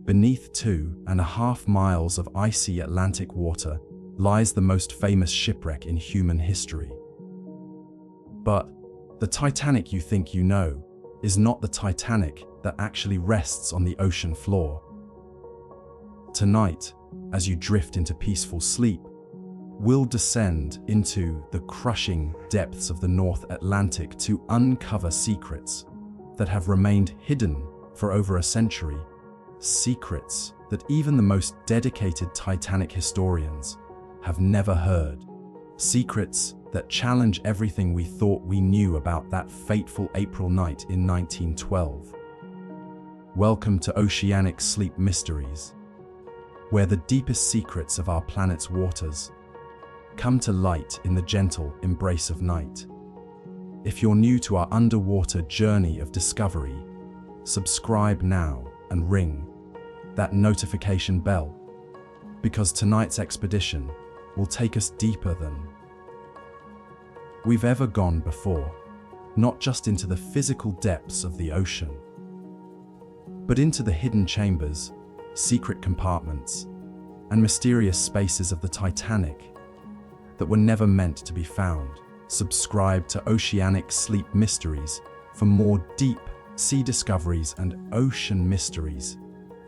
Beneath 2.5 miles of icy Atlantic water lies the most famous shipwreck in human history. But the Titanic you think you know is not the Titanic that actually rests on the ocean floor. Tonight, as you drift into peaceful sleep, we'll descend into the crushing depths of the North Atlantic to uncover secrets that have remained hidden for over a century. Secrets that even the most dedicated Titanic historians have never heard. Secrets that challenge everything we thought we knew about that fateful April night in 1912. Welcome to Oceanic Sleep Mysteries, where the deepest secrets of our planet's waters come to light in the gentle embrace of night. If you're new to our underwater journey of discovery, subscribe now and ring that notification bell, because tonight's expedition will take us deeper than we've ever gone before, not just into the physical depths of the ocean, but into the hidden chambers, secret compartments, and mysterious spaces of the Titanic that were never meant to be found. Subscribe to Oceanic Sleep Mysteries for more deep sea discoveries and ocean mysteries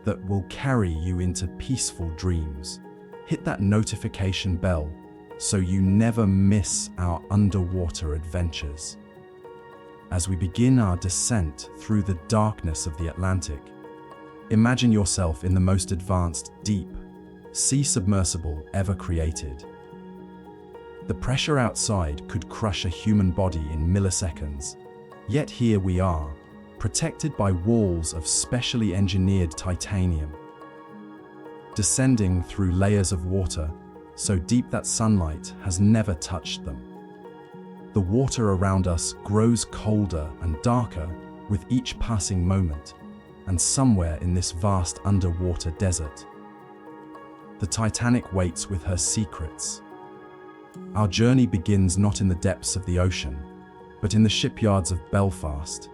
that will carry you into peaceful dreams. Hit that notification bell so you never miss our underwater adventures. As we begin our descent through the darkness of the Atlantic, imagine yourself in the most advanced deep sea submersible ever created. The pressure outside could crush a human body in milliseconds, yet here we are, protected by walls of specially engineered titanium, descending through layers of water so deep that sunlight has never touched them. The water around us grows colder and darker with each passing moment, and somewhere in this vast underwater desert, the Titanic waits with her secrets. Our journey begins not in the depths of the ocean, but in the shipyards of Belfast,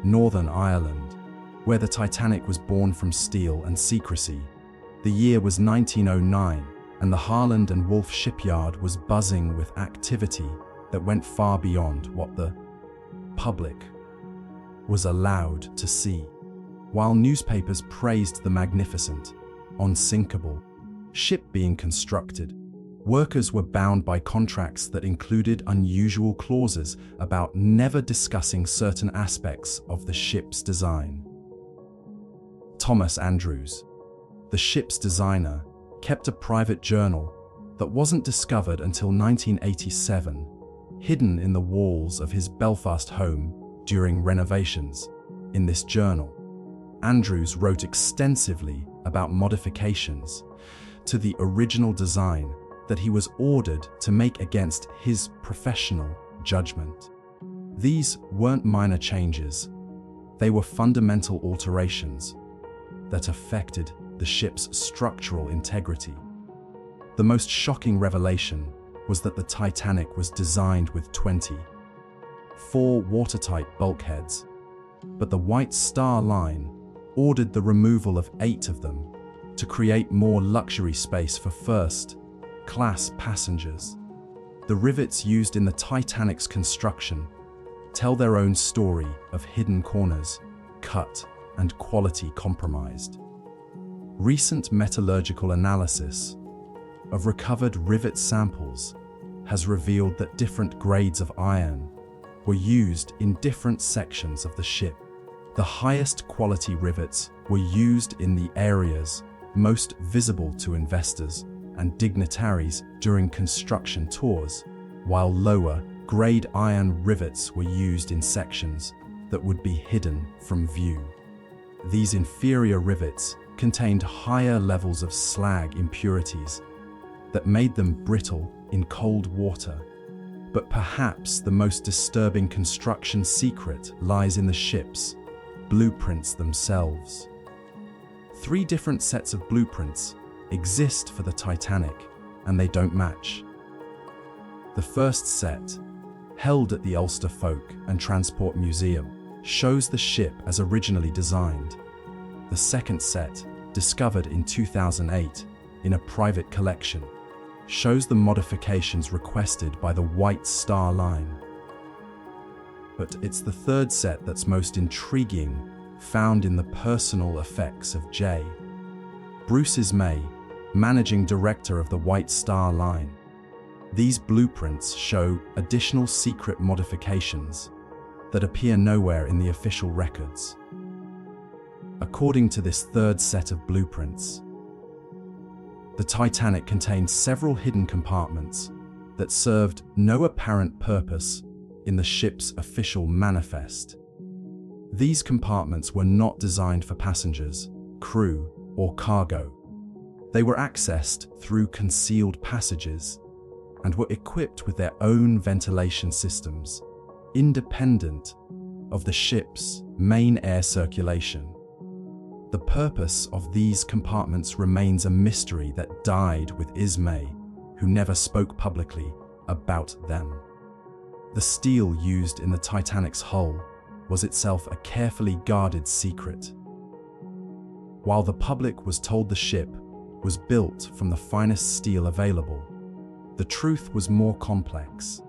Northern Ireland, where the Titanic was born from steel and secrecy. The year was 1909, and the Harland and Wolff shipyard was buzzing with activity that went far beyond what the public was allowed to see. While newspapers praised the magnificent, unsinkable ship being constructed, workers were bound by contracts that included unusual clauses about never discussing certain aspects of the ship's design. Thomas Andrews, the ship's designer, kept a private journal that wasn't discovered until 1987, hidden in the walls of his Belfast home during renovations. In this journal, Andrews wrote extensively about modifications to the original design that he was ordered to make against his professional judgment. These weren't minor changes, they were fundamental alterations that affected the ship's structural integrity. The most shocking revelation was that the Titanic was designed with 24 watertight bulkheads, but the White Star Line ordered the removal of 8 of them to create more luxury space for first-class passengers. The rivets used in the Titanic's construction tell their own story of hidden corners, cut, and quality compromised. Recent metallurgical analysis of recovered rivet samples has revealed that different grades of iron were used in different sections of the ship. The highest quality rivets were used in the areas most visible to investors and dignitaries during construction tours, while lower grade iron rivets were used in sections that would be hidden from view. These inferior rivets contained higher levels of slag impurities that made them brittle in cold water. But perhaps the most disturbing construction secret lies in the ship's blueprints themselves. 3 different sets of blueprints exist for the Titanic, and they don't match. The first set, held at the Ulster Folk and Transport Museum, shows the ship as originally designed. The second set, discovered in 2008 in a private collection, shows the modifications requested by the White Star Line. But it's the third set that's most intriguing, found in the personal effects of J. Bruce Ismay, managing director of the White Star Line. These blueprints show additional secret modifications that appear nowhere in the official records. According to this third set of blueprints, the Titanic contained several hidden compartments that served no apparent purpose in the ship's official manifest. These compartments were not designed for passengers, crew, or cargo. They were accessed through concealed passages and were equipped with their own ventilation systems, independent of the ship's main air circulation. The purpose of these compartments remains a mystery that died with Ismay, who never spoke publicly about them. The steel used in the Titanic's hull was itself a carefully guarded secret. While the public was told the ship was built from the finest steel available, the truth was more complex.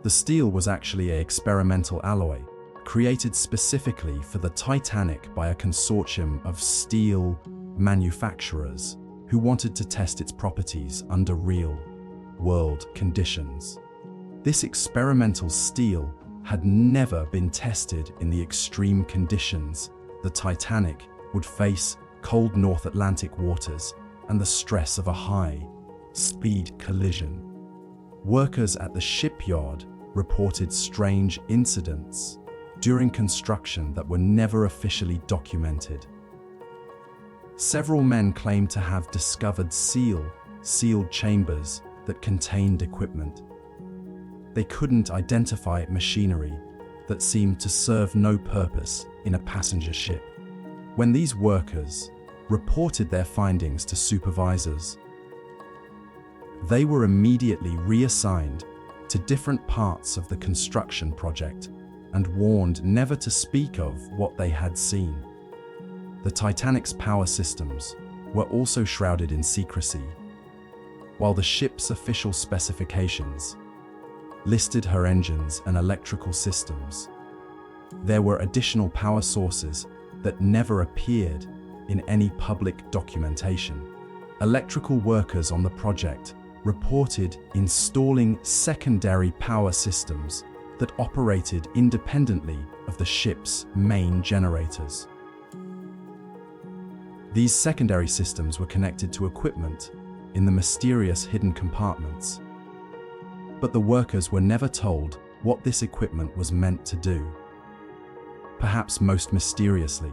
The steel was actually an experimental alloy created specifically for the Titanic by a consortium of steel manufacturers who wanted to test its properties under real-world conditions. This experimental steel had never been tested in the extreme conditions the Titanic would face: cold North Atlantic waters and the stress of a high-speed collision. Workers at the shipyard reported strange incidents during construction that were never officially documented. Several men claimed to have discovered sealed chambers that contained equipment. They couldn't identify machinery that seemed to serve no purpose in a passenger ship. When these workers reported their findings to supervisors, they were immediately reassigned to different parts of the construction project and warned never to speak of what they had seen. The Titanic's power systems were also shrouded in secrecy, while the ship's official specifications listed her engines and electrical systems. There were additional power sources that never appeared in any public documentation. Electrical workers on the project reported installing secondary power systems that operated independently of the ship's main generators. These secondary systems were connected to equipment in the mysterious hidden compartments. But the workers were never told what this equipment was meant to do. Perhaps most mysteriously,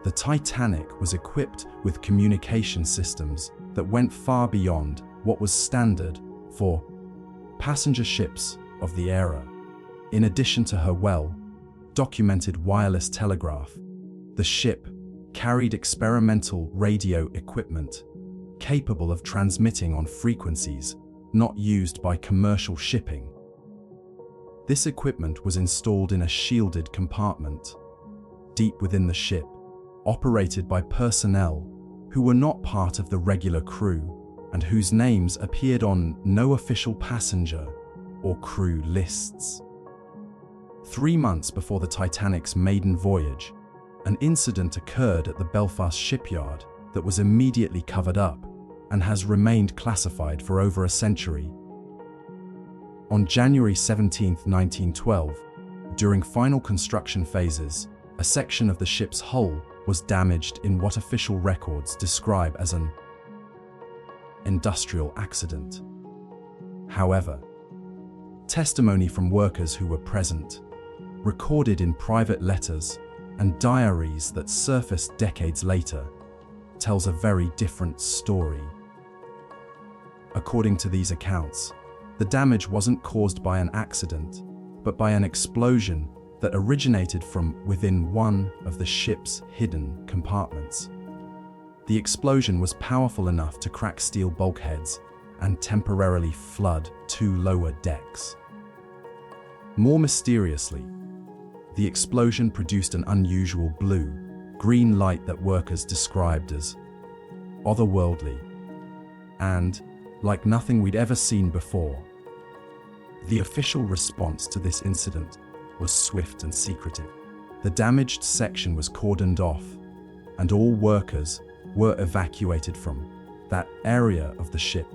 the Titanic was equipped with communication systems that went far beyond what was standard for passenger ships of the era. In addition to her well-documented wireless telegraph, the ship carried experimental radio equipment capable of transmitting on frequencies not used by commercial shipping. This equipment was installed in a shielded compartment deep within the ship, operated by personnel who were not part of the regular crew and whose names appeared on no official passenger or crew lists. 3 months before the Titanic's maiden voyage, an incident occurred at the Belfast shipyard that was immediately covered up and has remained classified for over a century. On January 17, 1912, during final construction phases, a section of the ship's hull was damaged in what official records describe as an industrial accident. However, testimony from workers who were present, recorded in private letters and diaries that surfaced decades later, tells a very different story. According to these accounts, the damage wasn't caused by an accident, but by an explosion that originated from within one of the ship's hidden compartments. The explosion was powerful enough to crack steel bulkheads and temporarily flood 2 lower decks. More mysteriously, the explosion produced an unusual blue, green light that workers described as otherworldly and like nothing we'd ever seen before. The official response to this incident was swift and secretive. The damaged section was cordoned off, and all workers were evacuated from that area of the ship.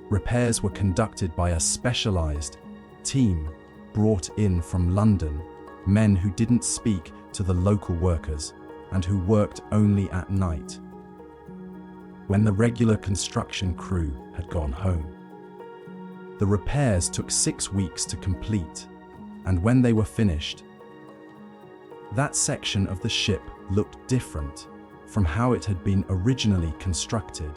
Repairs were conducted by a specialized team brought in from London, men who didn't speak to the local workers and who worked only at night, when the regular construction crew had gone home. The repairs took 6 weeks to complete, and when they were finished, that section of the ship looked different from how it had been originally constructed.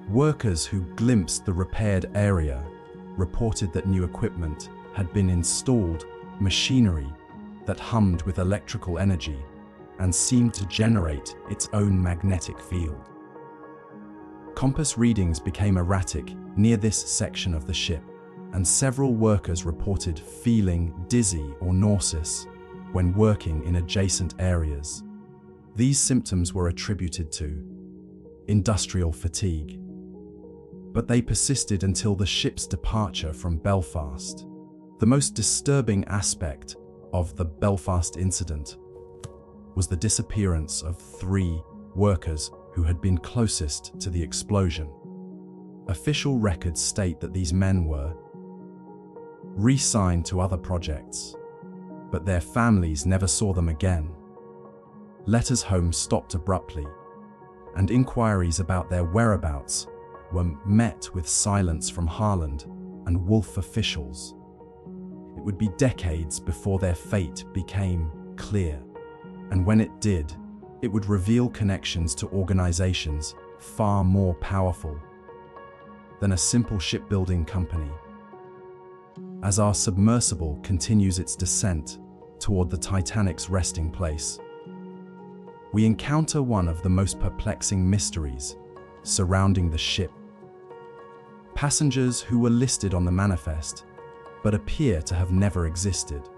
Workers who glimpsed the repaired area reported that new equipment had been installed, machinery that hummed with electrical energy and seemed to generate its own magnetic field. Compass readings became erratic near this section of the ship, and several workers reported feeling dizzy or nauseous when working in adjacent areas. These symptoms were attributed to industrial fatigue, but they persisted until the ship's departure from Belfast. The most disturbing aspect of the Belfast incident was the disappearance of 3 workers who had been closest to the explosion. Official records state that these men were re-signed to other projects, but their families never saw them again. Letters home stopped abruptly, and inquiries about their whereabouts were met with silence from Harland and Wolf officials. It would be decades before their fate became clear, and when it did, it would reveal connections to organizations far more powerful than a simple shipbuilding company. As our submersible continues its descent toward the Titanic's resting place, we encounter one of the most perplexing mysteries surrounding the ship. Passengers who were listed on the manifest but appear to have never existed,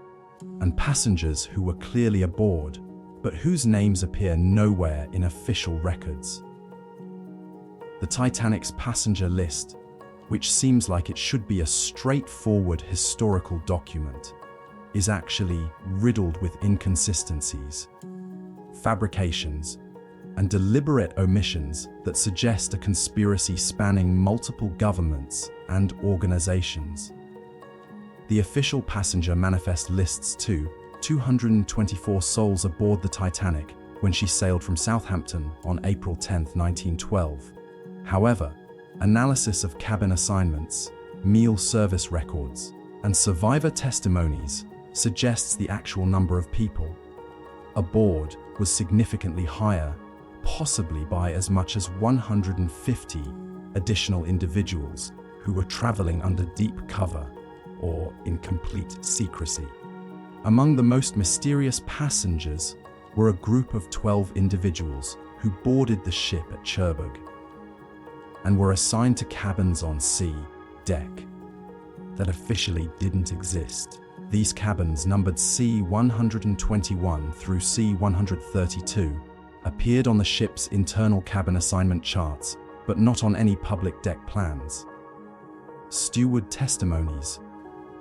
and passengers who were clearly aboard but whose names appear nowhere in official records. The Titanic's passenger list, which seems like it should be a straightforward historical document, is actually riddled with inconsistencies, fabrications, and deliberate omissions that suggest a conspiracy spanning multiple governments and organizations. The official passenger manifest lists 224 souls aboard the Titanic when she sailed from Southampton on April 10, 1912. However, analysis of cabin assignments, meal service records, and survivor testimonies suggests the actual number of people aboard was significantly higher, possibly by as much as 150 additional individuals who were traveling under deep cover or in complete secrecy. Among the most mysterious passengers were a group of 12 individuals who boarded the ship at Cherbourg and were assigned to cabins on C deck that officially didn't exist. These cabins, numbered C-121 through C-132, appeared on the ship's internal cabin assignment charts, but not on any public deck plans. Steward testimonies,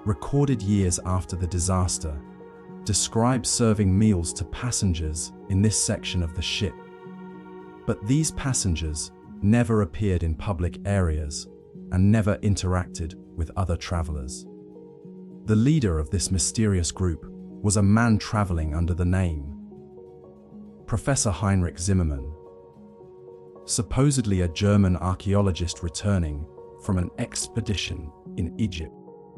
recorded years after the disaster, describe serving meals to passengers in this section of the ship. But these passengers never appeared in public areas and never interacted with other travelers. The leader of this mysterious group was a man traveling under the name Professor Heinrich Zimmermann, supposedly a German archaeologist returning from an expedition in Egypt.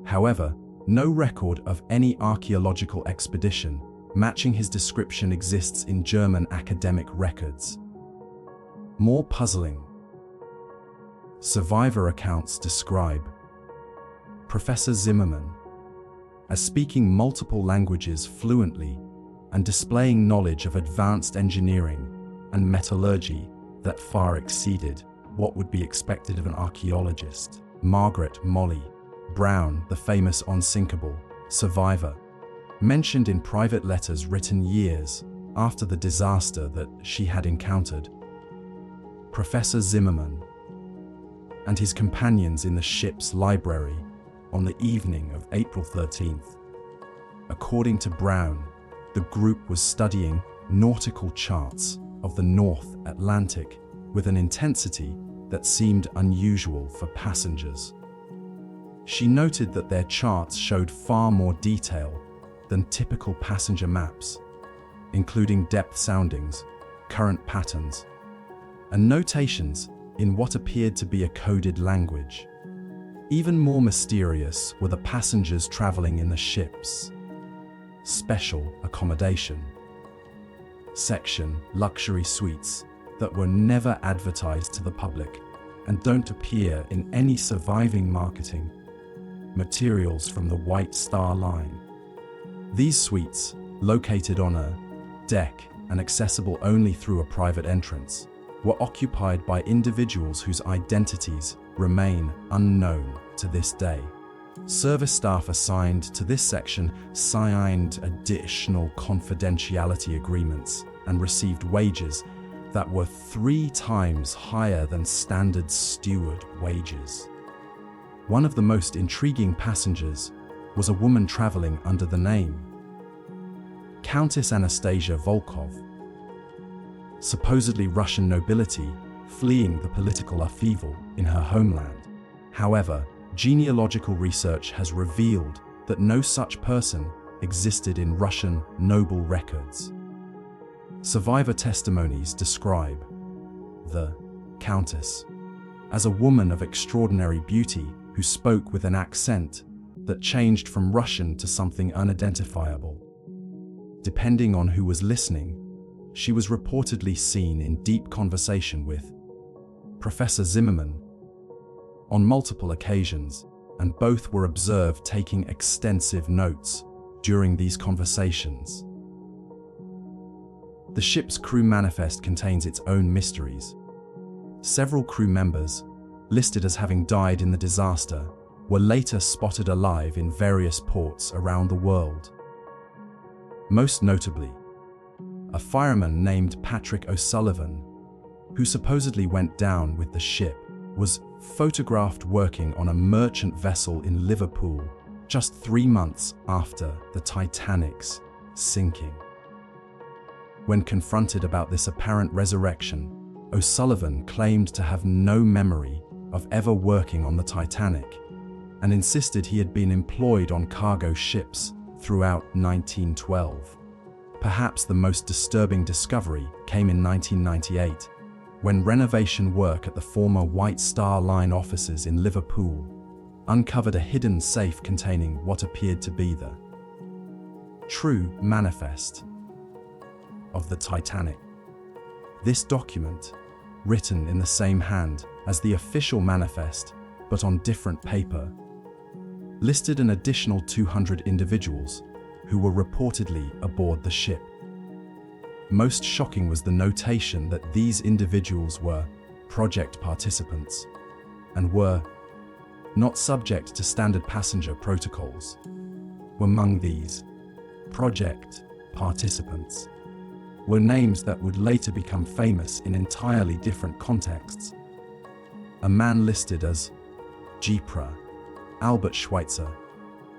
However, no record of any archaeological expedition matching his description exists in German academic records. More puzzling, survivor accounts describe Professor Zimmermann as speaking multiple languages fluently and displaying knowledge of advanced engineering and metallurgy that far exceeded what would be expected of an archaeologist. Margaret Molly Brown, the famous unsinkable survivor, mentioned in private letters written years after the disaster that she had encountered. Professor Zimmerman and his companions in the ship's library on the evening of April 13th. According to Brown, the group was studying nautical charts of the North Atlantic with an intensity that seemed unusual for passengers. She noted that their charts showed far more detail than typical passenger maps, including depth soundings, current patterns, and notations in what appeared to be a coded language. Even more mysterious were the passengers traveling in the ship's special accommodation section, luxury suites that were never advertised to the public and don't appear in any surviving marketing materials from the White Star Line. These suites, located on a deck and accessible only through a private entrance, were occupied by individuals whose identities remain unknown to this day. Service staff assigned to this section signed additional confidentiality agreements and received wages that were 3 times higher than standard steward wages. One of the most intriguing passengers was a woman traveling under the name Countess Anastasia Volkov, supposedly Russian nobility fleeing the political upheaval in her homeland. However, genealogical research has revealed that no such person existed in Russian noble records. Survivor testimonies describe the Countess as a woman of extraordinary beauty who spoke with an accent that changed from Russian to something unidentifiable. Depending on who was listening, she was reportedly seen in deep conversation with Professor Zimmerman on multiple occasions, and both were observed taking extensive notes during these conversations. The ship's crew manifest contains its own mysteries. Several crew members, listed as having died in the disaster, were later spotted alive in various ports around the world. Most notably, a fireman named Patrick O'Sullivan, who supposedly went down with the ship, was photographed working on a merchant vessel in Liverpool just 3 months after the Titanic's sinking. When confronted about this apparent resurrection, O'Sullivan claimed to have no memory of ever working on the Titanic and insisted he had been employed on cargo ships throughout 1912. Perhaps the most disturbing discovery came in 1998, when renovation work at the former White Star Line offices in Liverpool uncovered a hidden safe containing what appeared to be the true manifest of the Titanic. This document, written in the same hand as the official manifest but on different paper, listed an additional 200 individuals who were reportedly aboard the ship. Most shocking was the notation that these individuals were project participants and were not subject to standard passenger protocols. Among these project participants were names that would later become famous in entirely different contexts. A man listed as Jeepra, Albert Schweitzer,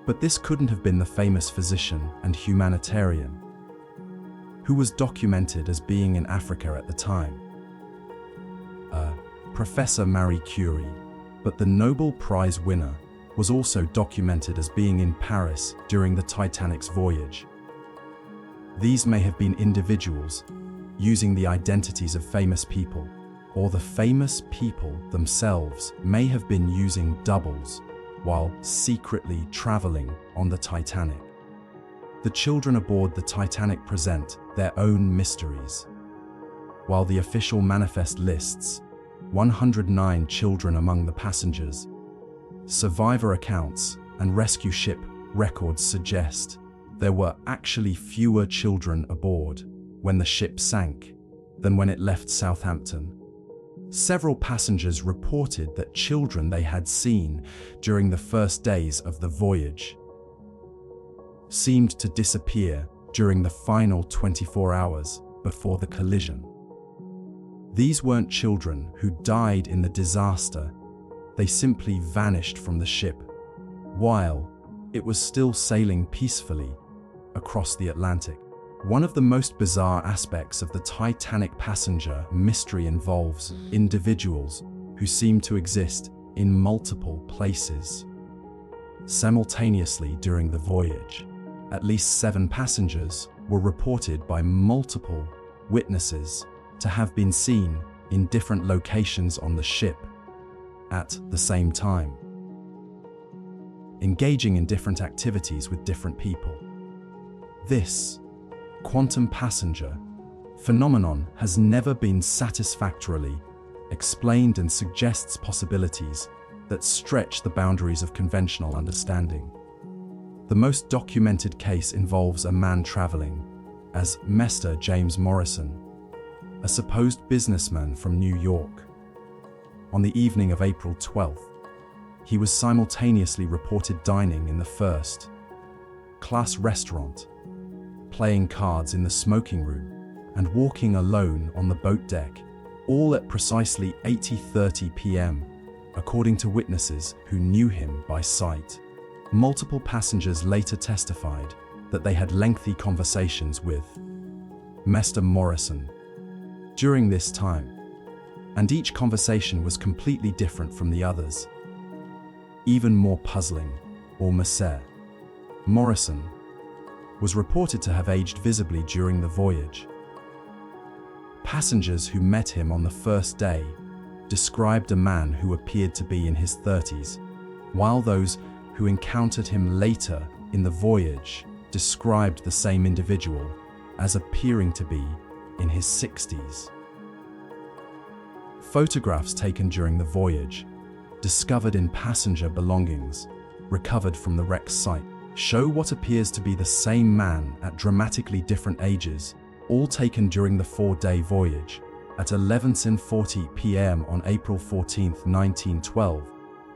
but this couldn't have been the famous physician and humanitarian who was documented as being in Africa at the time. Professor Marie Curie, but the Nobel Prize winner was also documented as being in Paris during the Titanic's voyage. These may have been individuals using the identities of famous people, or the famous people themselves may have been using doubles while secretly traveling on the Titanic. The children aboard the Titanic present their own mysteries. While the official manifest lists 109 children among the passengers, survivor accounts and rescue ship records suggest there were actually fewer children aboard when the ship sank than when it left Southampton. Several passengers reported that children they had seen during the first days of the voyage seemed to disappear during the final 24 hours before the collision. These weren't children who died in the disaster. They simply vanished from the ship while it was still sailing peacefully across the Atlantic. One of the most bizarre aspects of the Titanic passenger mystery involves individuals who seem to exist in multiple places simultaneously during the voyage. At least 7 passengers were reported by multiple witnesses to have been seen in different locations on the ship at the same time, engaging in different activities with different people. This quantum passenger phenomenon has never been satisfactorily explained and suggests possibilities that stretch the boundaries of conventional understanding. The most documented case involves a man traveling as Mr. James Morrison, a supposed businessman from New York. On the evening of April 12th, he was simultaneously reported dining in the first-class restaurant, playing cards in the smoking room, and walking alone on the boat deck, all at precisely 8:30 p.m., according to witnesses who knew him by sight. Multiple passengers later testified that they had lengthy conversations with Mr. Morrison during this time, and each conversation was completely different from the others. Even more puzzling, Mr. Morrison was reported to have aged visibly during the voyage. Passengers who met him on the first day described a man who appeared to be in his 30s, while those who encountered him later in the voyage described the same individual as appearing to be in his 60s. Photographs taken during the voyage, discovered in passenger belongings, recovered from the wreck site, show what appears to be the same man at dramatically different ages, all taken during the 4-day voyage. At 11:40 p.m. on April 14, 1912,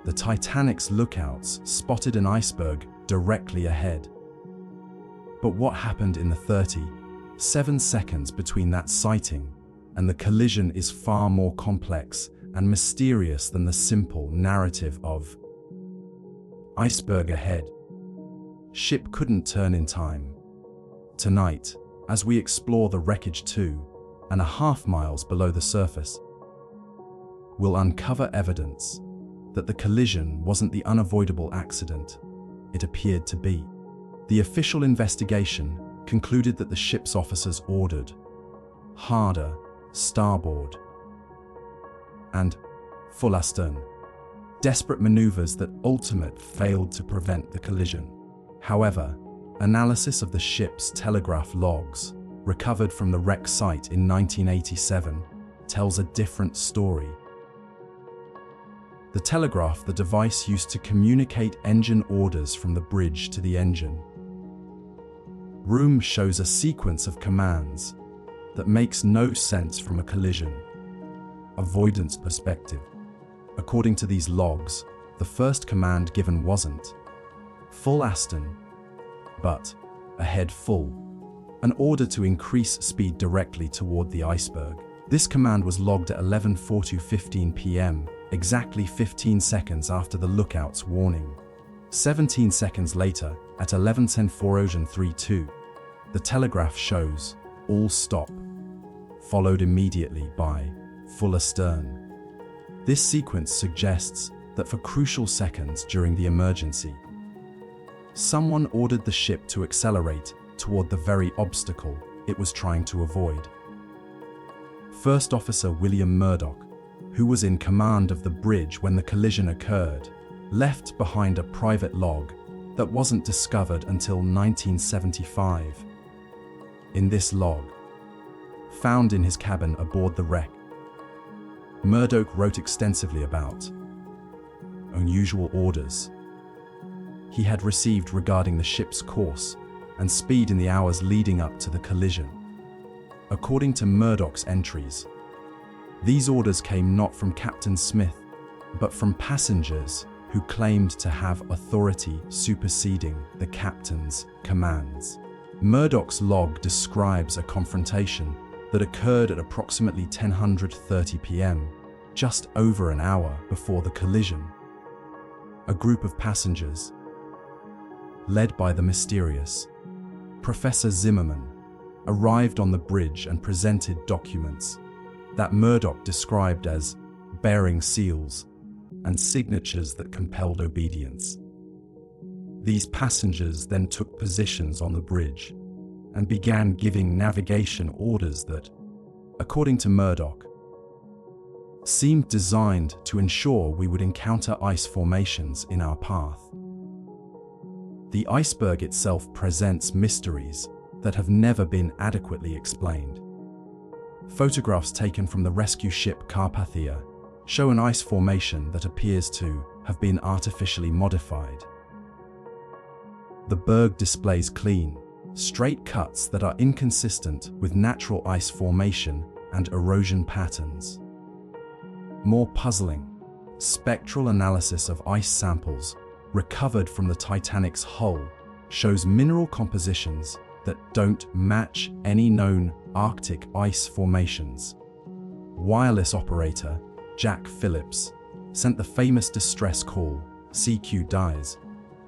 the Titanic's lookouts spotted an iceberg directly ahead. But what happened in the 37 seconds between that sighting and the collision is far more complex and mysterious than the simple narrative of iceberg ahead. Ship couldn't turn in time. Tonight, as we explore the wreckage 2.5 miles below the surface, we'll uncover evidence that the collision wasn't the unavoidable accident it appeared to be. The official investigation concluded that the ship's officers ordered harder starboard and full astern, desperate maneuvers that ultimately failed to prevent the collision. However, analysis of the ship's telegraph logs recovered from the wreck site in 1987 tells a different story. The telegraph, the device used to communicate engine orders from the bridge to the engine room, shows a sequence of commands that makes no sense from a collision avoidance perspective. According to these logs, the first command given wasn't full astern, but ahead full, an order to increase speed directly toward the iceberg. This command was logged at 11:15 p.m., exactly 15 seconds after the lookout's warning. 17 seconds later, at 11:10 the telegraph shows all stop, followed immediately by full astern. This sequence suggests that for crucial seconds during the emergency, someone ordered the ship to accelerate toward the very obstacle it was trying to avoid. First Officer William Murdoch, who was in command of the bridge when the collision occurred, left behind a private log that wasn't discovered until 1975. In this log, found in his cabin aboard the wreck, Murdoch wrote extensively about unusual orders he had received regarding the ship's course and speed in the hours leading up to the collision. According to Murdoch's entries, these orders came not from Captain Smith, but from passengers who claimed to have authority superseding the captain's commands. Murdoch's log describes a confrontation that occurred at approximately 10:30 p.m., just over an hour before the collision. A group of passengers, led by the mysterious Professor Zimmerman, arrived on the bridge and presented documents that Murdoch described as bearing seals and signatures that compelled obedience. These passengers then took positions on the bridge and began giving navigation orders that, according to Murdoch, seemed designed to ensure we would encounter ice formations in our path. The iceberg itself presents mysteries that have never been adequately explained. Photographs taken from the rescue ship Carpathia show an ice formation that appears to have been artificially modified. The berg displays clean, straight cuts that are inconsistent with natural ice formation and erosion patterns. More puzzling, spectral analysis of ice samples recovered from the Titanic's hull shows mineral compositions that don't match any known Arctic ice formations. Wireless operator Jack Phillips sent the famous distress call, CQ dies,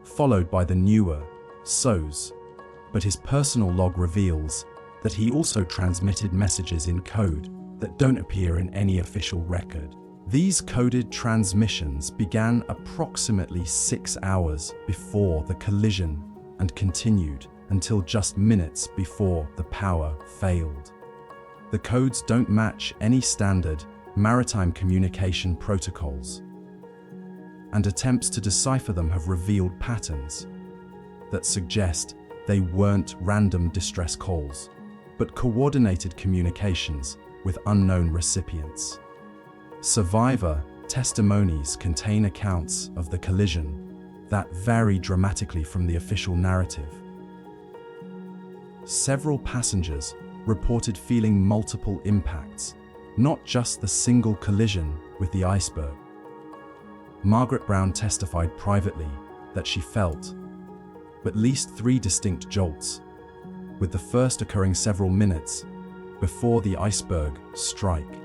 followed by the newer SOS, but his personal log reveals that he also transmitted messages in code that don't appear in any official record. These coded transmissions began approximately 6 hours before the collision and continued until just minutes before the power failed. The codes don't match any standard maritime communication protocols, and attempts to decipher them have revealed patterns that suggest they weren't random distress calls, but coordinated communications with unknown recipients. Survivor testimonies contain accounts of the collision that vary dramatically from the official narrative. Several passengers reported feeling multiple impacts, not just the single collision with the iceberg. Margaret Brown testified privately that she felt at least 3 distinct jolts, with the first occurring several minutes before the iceberg strike.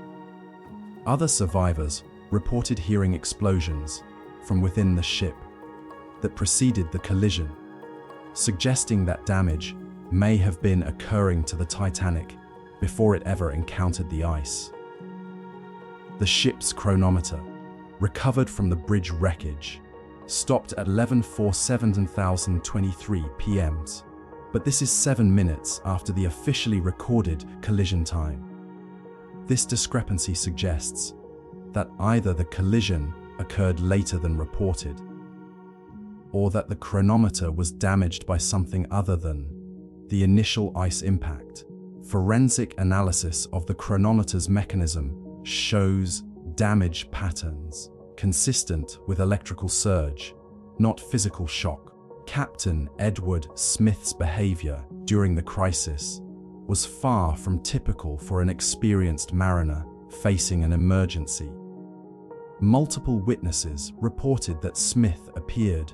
Other survivors reported hearing explosions from within the ship that preceded the collision, suggesting that damage may have been occurring to the Titanic before it ever encountered the ice. The ship's chronometer, recovered from the bridge wreckage, stopped at 11:47:23 p.m., but this is 7 minutes after the officially recorded collision time. This discrepancy suggests that either the collision occurred later than reported, or that the chronometer was damaged by something other than the initial ice impact. Forensic analysis of the chronometer's mechanism shows damage patterns consistent with electrical surge, not physical shock. Captain Edward Smith's behavior during the crisis was far from typical for an experienced mariner facing an emergency. Multiple witnesses reported that Smith appeared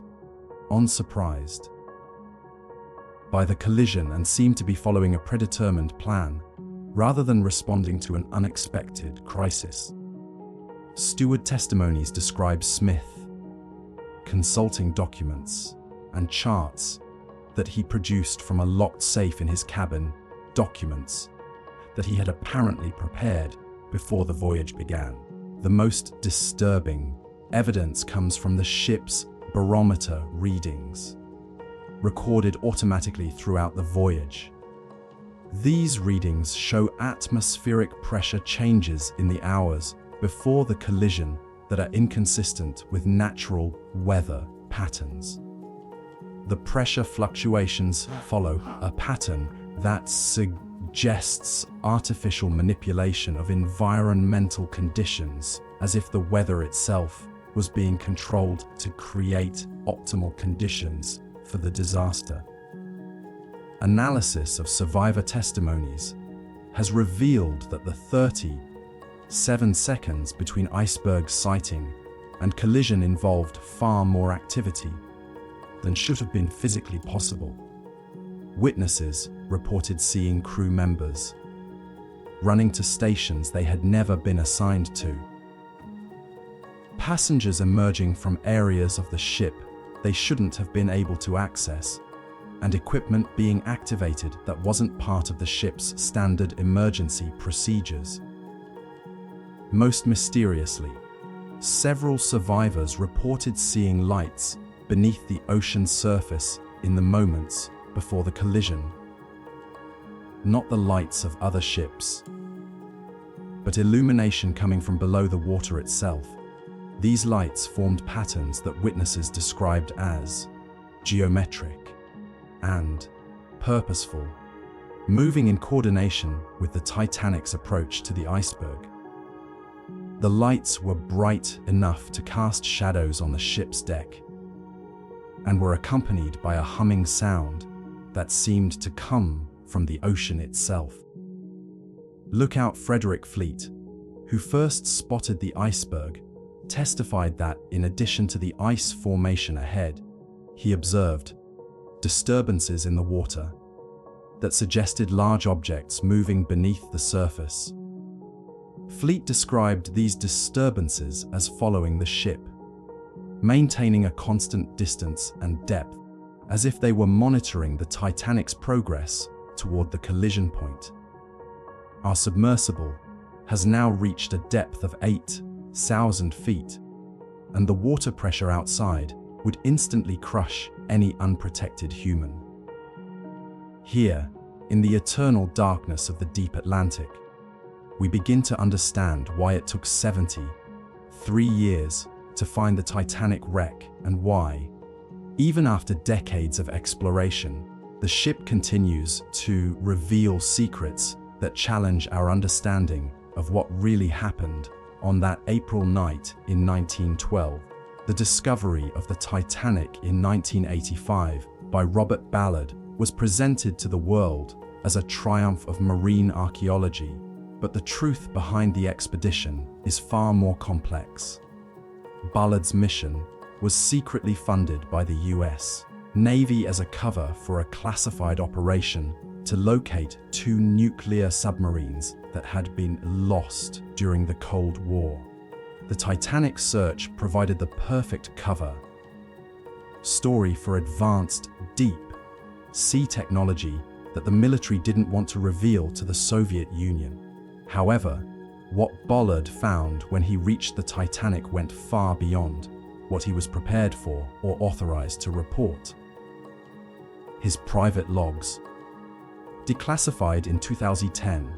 unsurprised by the collision and seemed to be following a predetermined plan rather than responding to an unexpected crisis. Steward testimonies describe Smith consulting documents and charts that he produced from a locked safe in his cabin, documents that he had apparently prepared before the voyage began. The most disturbing evidence comes from the ship's barometer readings, recorded automatically throughout the voyage. These readings show atmospheric pressure changes in the hours before the collision that are inconsistent with natural weather patterns. The pressure fluctuations follow a pattern that suggests artificial manipulation of environmental conditions, as if the weather itself was being controlled to create optimal conditions for the disaster. Analysis of survivor testimonies has revealed that the 37 seconds between iceberg sighting and collision involved far more activity than should have been physically possible. Witnesses reported seeing crew members running to stations they had never been assigned to. Passengers emerging from areas of the ship they shouldn't have been able to access, and equipment being activated that wasn't part of the ship's standard emergency procedures. Most mysteriously, several survivors reported seeing lights beneath the ocean surface in the moments before the collision. Not the lights of other ships, but illumination coming from below the water itself. These lights formed patterns that witnesses described as geometric and purposeful, moving in coordination with the Titanic's approach to the iceberg. The lights were bright enough to cast shadows on the ship's deck and were accompanied by a humming sound that seemed to come from the ocean itself. Lookout Frederick Fleet, who first spotted the iceberg, testified that, in addition to the ice formation ahead, he observed disturbances in the water that suggested large objects moving beneath the surface. Fleet described these disturbances as following the ship, maintaining a constant distance and depth, as if they were monitoring the Titanic's progress toward the collision point. Our submersible has now reached a depth of 8,000 feet, and the water pressure outside would instantly crush any unprotected human. Here, in the eternal darkness of the deep Atlantic, we begin to understand why it took 73 years to find the Titanic wreck, and why, even after decades of exploration, the ship continues to reveal secrets that challenge our understanding of what really happened on that April night in 1912. The discovery of the Titanic in 1985 by Robert Ballard was presented to the world as a triumph of marine archaeology, but the truth behind the expedition is far more complex. Ballard's mission was secretly funded by the US Navy as a cover for a classified operation to locate 2 nuclear submarines that had been lost during the Cold War. The Titanic search provided the perfect cover story for advanced, deep sea technology that the military didn't want to reveal to the Soviet Union. However, what Ballard found when he reached the Titanic went far beyond what he was prepared for or authorized to report. His private logs, declassified in 2010,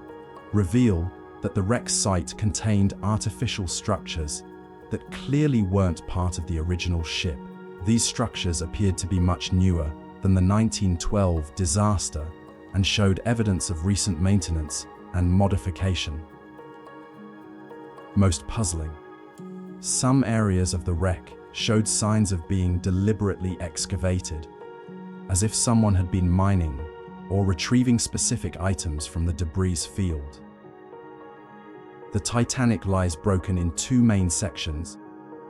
reveal that the wreck site contained artificial structures that clearly weren't part of the original ship. These structures appeared to be much newer than the 1912 disaster and showed evidence of recent maintenance and modification. Most puzzling, some areas of the wreck showed signs of being deliberately excavated, as if someone had been mining or retrieving specific items from the debris field. The Titanic lies broken in 2 main sections,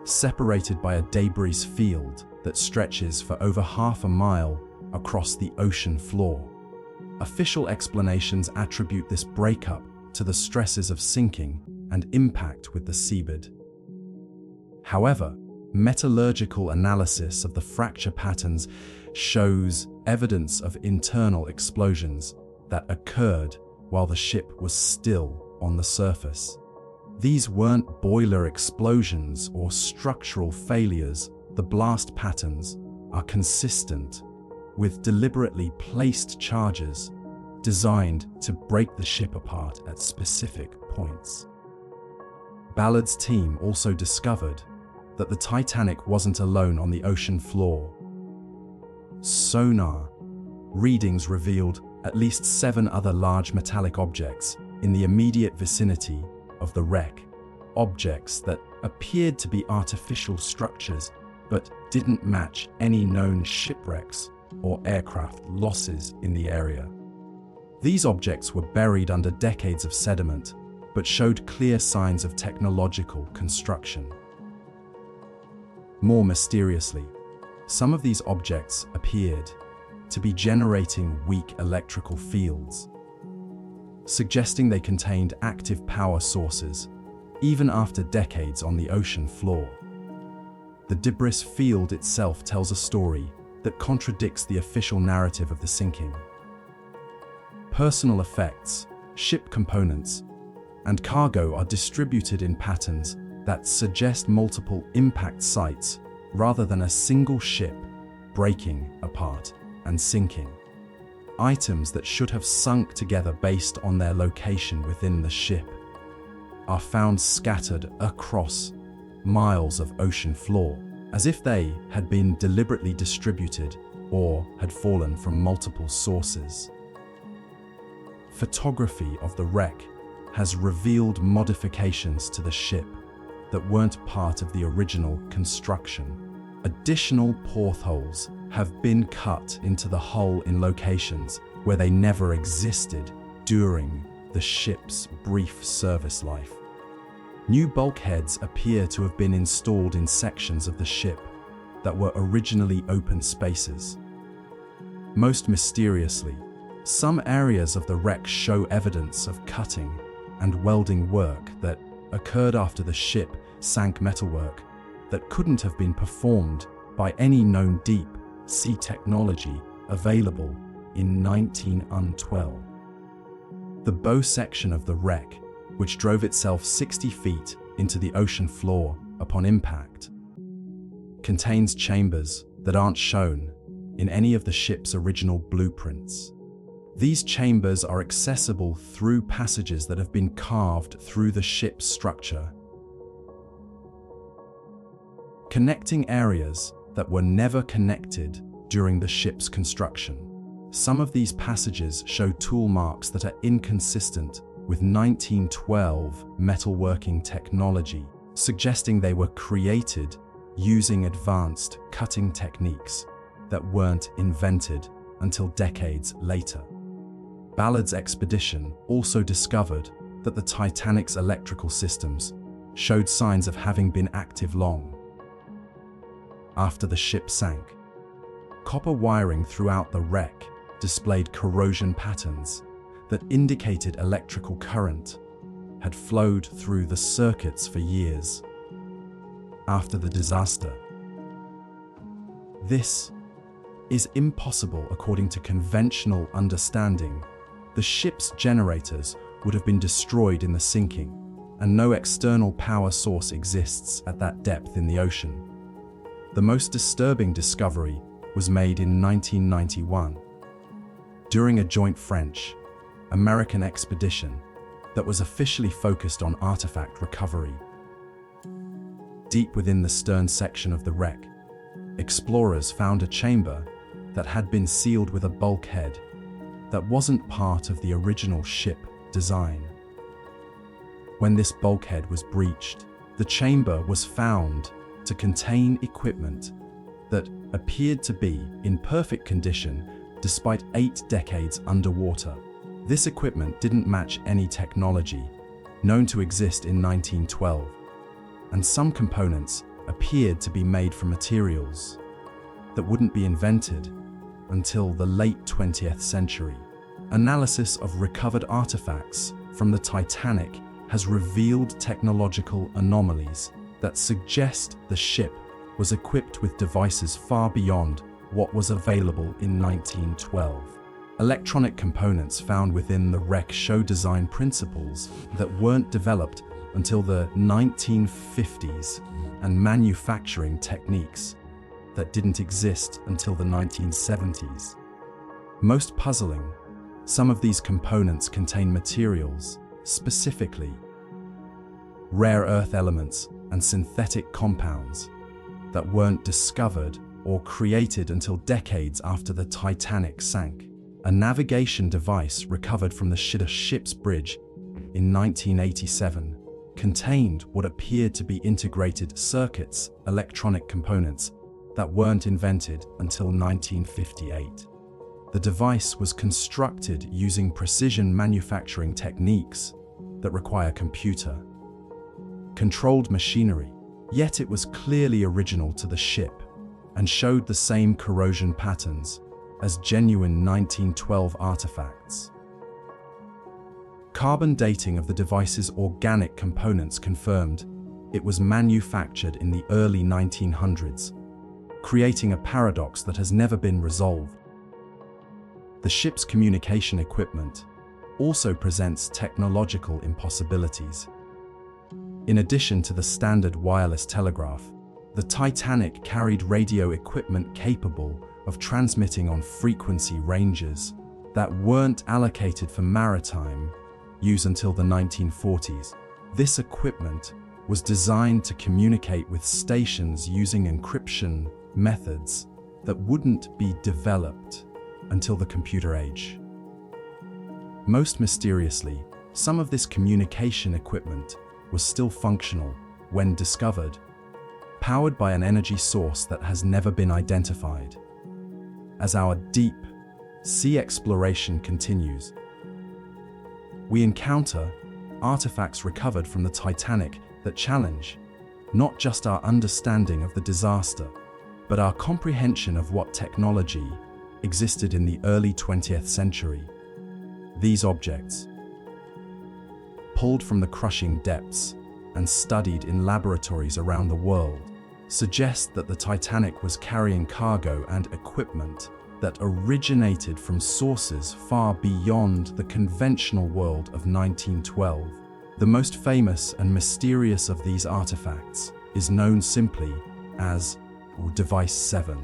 separated by a debris field that stretches for over half a mile across the ocean floor. Official explanations attribute this breakup to the stresses of sinking and impact with the seabed. However, metallurgical analysis of the fracture patterns shows evidence of internal explosions that occurred while the ship was still on the surface. These weren't boiler explosions or structural failures. The blast patterns are consistent with deliberately placed charges designed to break the ship apart at specific points. Ballard's team also discovered that the Titanic wasn't alone on the ocean floor. Sonar readings revealed at least 7 other large metallic objects in the immediate vicinity of the wreck, objects that appeared to be artificial structures but didn't match any known shipwrecks or aircraft losses in the area. These objects were buried under decades of sediment but showed clear signs of technological construction. More mysteriously, some of these objects appeared to be generating weak electrical fields, suggesting they contained active power sources even after decades on the ocean floor. The debris field itself tells a story that contradicts the official narrative of the sinking. Personal effects, ship components, and cargo are distributed in patterns that suggest multiple impact sites rather than a single ship breaking apart and sinking. Items that should have sunk together based on their location within the ship are found scattered across miles of ocean floor, as if they had been deliberately distributed or had fallen from multiple sources. Photography of the wreck has revealed modifications to the ship that weren't part of the original construction. Additional portholes have been cut into the hull in locations where they never existed during the ship's brief service life. New bulkheads appear to have been installed in sections of the ship that were originally open spaces. Most mysteriously, some areas of the wreck show evidence of cutting and welding work that occurred after the ship sank, metalwork that couldn't have been performed by any known deep sea technology available in 1912. The bow section of the wreck, which drove itself 60 feet into the ocean floor upon impact, contains chambers that aren't shown in any of the ship's original blueprints. These chambers are accessible through passages that have been carved through the ship's structure, connecting areas that were never connected during the ship's construction. Some of these passages show tool marks that are inconsistent with 1912 metalworking technology, suggesting they were created using advanced cutting techniques that weren't invented until decades later. Ballard's expedition also discovered that the Titanic's electrical systems showed signs of having been active long after the ship sank. Copper wiring throughout the wreck displayed corrosion patterns that indicated electrical current had flowed through the circuits for years after the disaster. This is impossible according to conventional understanding. The ship's generators would have been destroyed in the sinking, and no external power source exists at that depth in the ocean. The most disturbing discovery was made in 1991 during a joint French-American expedition that was officially focused on artifact recovery. Deep within the stern section of the wreck, explorers found a chamber that had been sealed with a bulkhead that wasn't part of the original ship design. When this bulkhead was breached, the chamber was found to contain equipment that appeared to be in perfect condition despite 8 decades underwater. This equipment didn't match any technology known to exist in 1912, and some components appeared to be made from materials that wouldn't be invented until the late 20th century. Analysis of recovered artifacts from the Titanic has revealed technological anomalies that suggest the ship was equipped with devices far beyond what was available in 1912. Electronic components found within the wreck show design principles that weren't developed until the 1950s and manufacturing techniques that didn't exist until the 1970s. Most puzzling, some of these components contain materials, specifically rare earth elements and synthetic compounds, that weren't discovered or created until decades after the Titanic sank. A navigation device recovered from the ship's bridge in 1987 contained what appeared to be integrated circuits, electronic components that weren't invented until 1958. The device was constructed using precision manufacturing techniques that require computer-controlled machinery, yet it was clearly original to the ship and showed the same corrosion patterns as genuine 1912 artifacts. Carbon dating of the device's organic components confirmed it was manufactured in the early 1900s, creating a paradox that has never been resolved. The ship's communication equipment also presents technological impossibilities. In addition to the standard wireless telegraph, the Titanic carried radio equipment capable of transmitting on frequency ranges that weren't allocated for maritime use until the 1940s. This equipment was designed to communicate with stations using encryption methods that wouldn't be developed until the computer age. Most mysteriously, some of this communication equipment was still functional when discovered, powered by an energy source that has never been identified. As our deep sea exploration continues, we encounter artifacts recovered from the Titanic that challenge not just our understanding of the disaster, but our comprehension of what technology existed in the early 20th century. These objects, pulled from the crushing depths and studied in laboratories around the world, suggest that the Titanic was carrying cargo and equipment that originated from sources far beyond the conventional world of 1912. The most famous and mysterious of these artifacts is known simply as Device 7,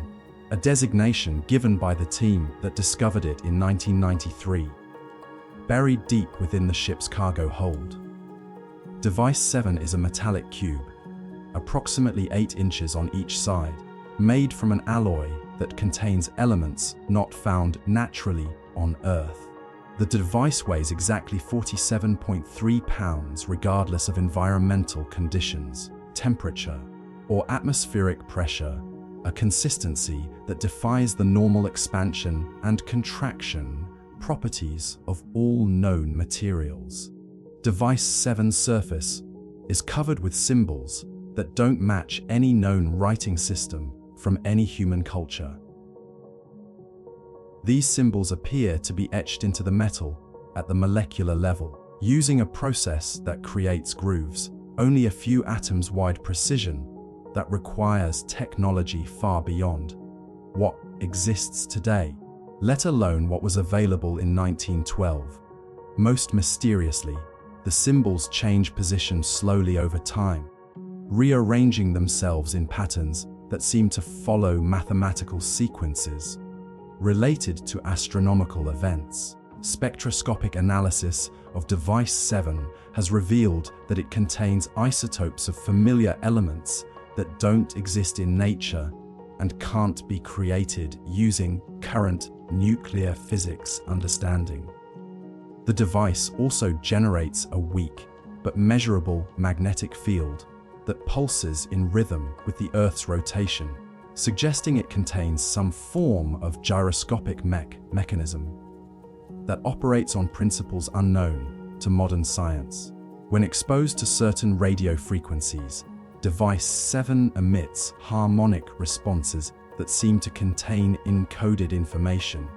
a designation given by the team that discovered it in 1993, buried deep within the ship's cargo hold. Device 7 is a metallic cube, approximately 8 inches on each side, made from an alloy that contains elements not found naturally on Earth. The device weighs exactly 47.3 pounds regardless of environmental conditions, temperature, or atmospheric pressure, a consistency that defies the normal expansion and contraction properties of all known materials. Device 7's surface is covered with symbols that don't match any known writing system from any human culture. These symbols appear to be etched into the metal at the molecular level, using a process that creates grooves, only a few atoms wide precision that requires technology far beyond what exists today, let alone what was available in 1912. Most mysteriously, the symbols change position slowly over time, rearranging themselves in patterns that seem to follow mathematical sequences related to astronomical events. Spectroscopic analysis of Device 7 has revealed that it contains isotopes of familiar elements that don't exist in nature and can't be created using current nuclear physics understanding. The device also generates a weak but measurable magnetic field that pulses in rhythm with the Earth's rotation, suggesting it contains some form of gyroscopic mechanism that operates on principles unknown to modern science. When exposed to certain radio frequencies, Device 7 emits harmonic responses that seem to contain encoded information,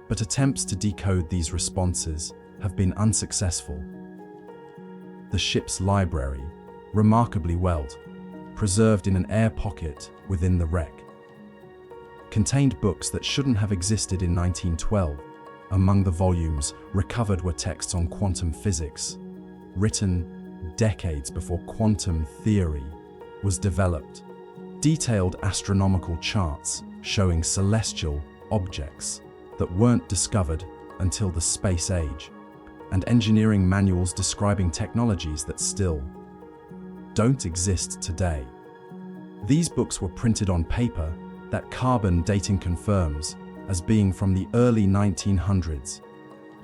but attempts to decode these responses have been unsuccessful. The ship's library, remarkably well preserved in an air pocket within the wreck, contained books that shouldn't have existed in 1912. Among the volumes recovered were texts on quantum physics, written decades before quantum theory was developed, detailed astronomical charts showing celestial objects that weren't discovered until the space age, and engineering manuals describing technologies that still don't exist today. These books were printed on paper that carbon dating confirms as being from the early 1900s,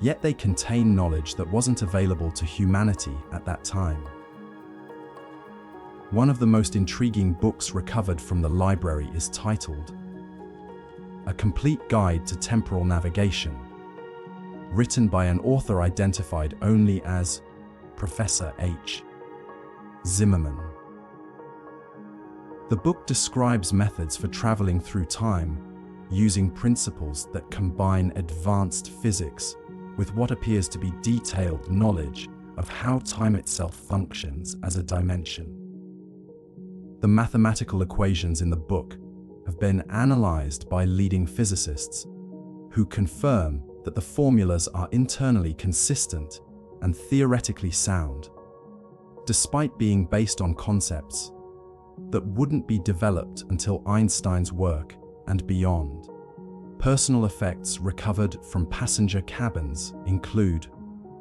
yet they contain knowledge that wasn't available to humanity at that time. One of the most intriguing books recovered from the library is titled A Complete Guide to Temporal Navigation, written by an author identified only as Professor H. Zimmerman. The book describes methods for traveling through time using principles that combine advanced physics with what appears to be detailed knowledge of how time itself functions as a dimension. The mathematical equations in the book have been analyzed by leading physicists who confirm that the formulas are internally consistent and theoretically sound, despite being based on concepts that wouldn't be developed until Einstein's work and beyond. Personal effects recovered from passenger cabins include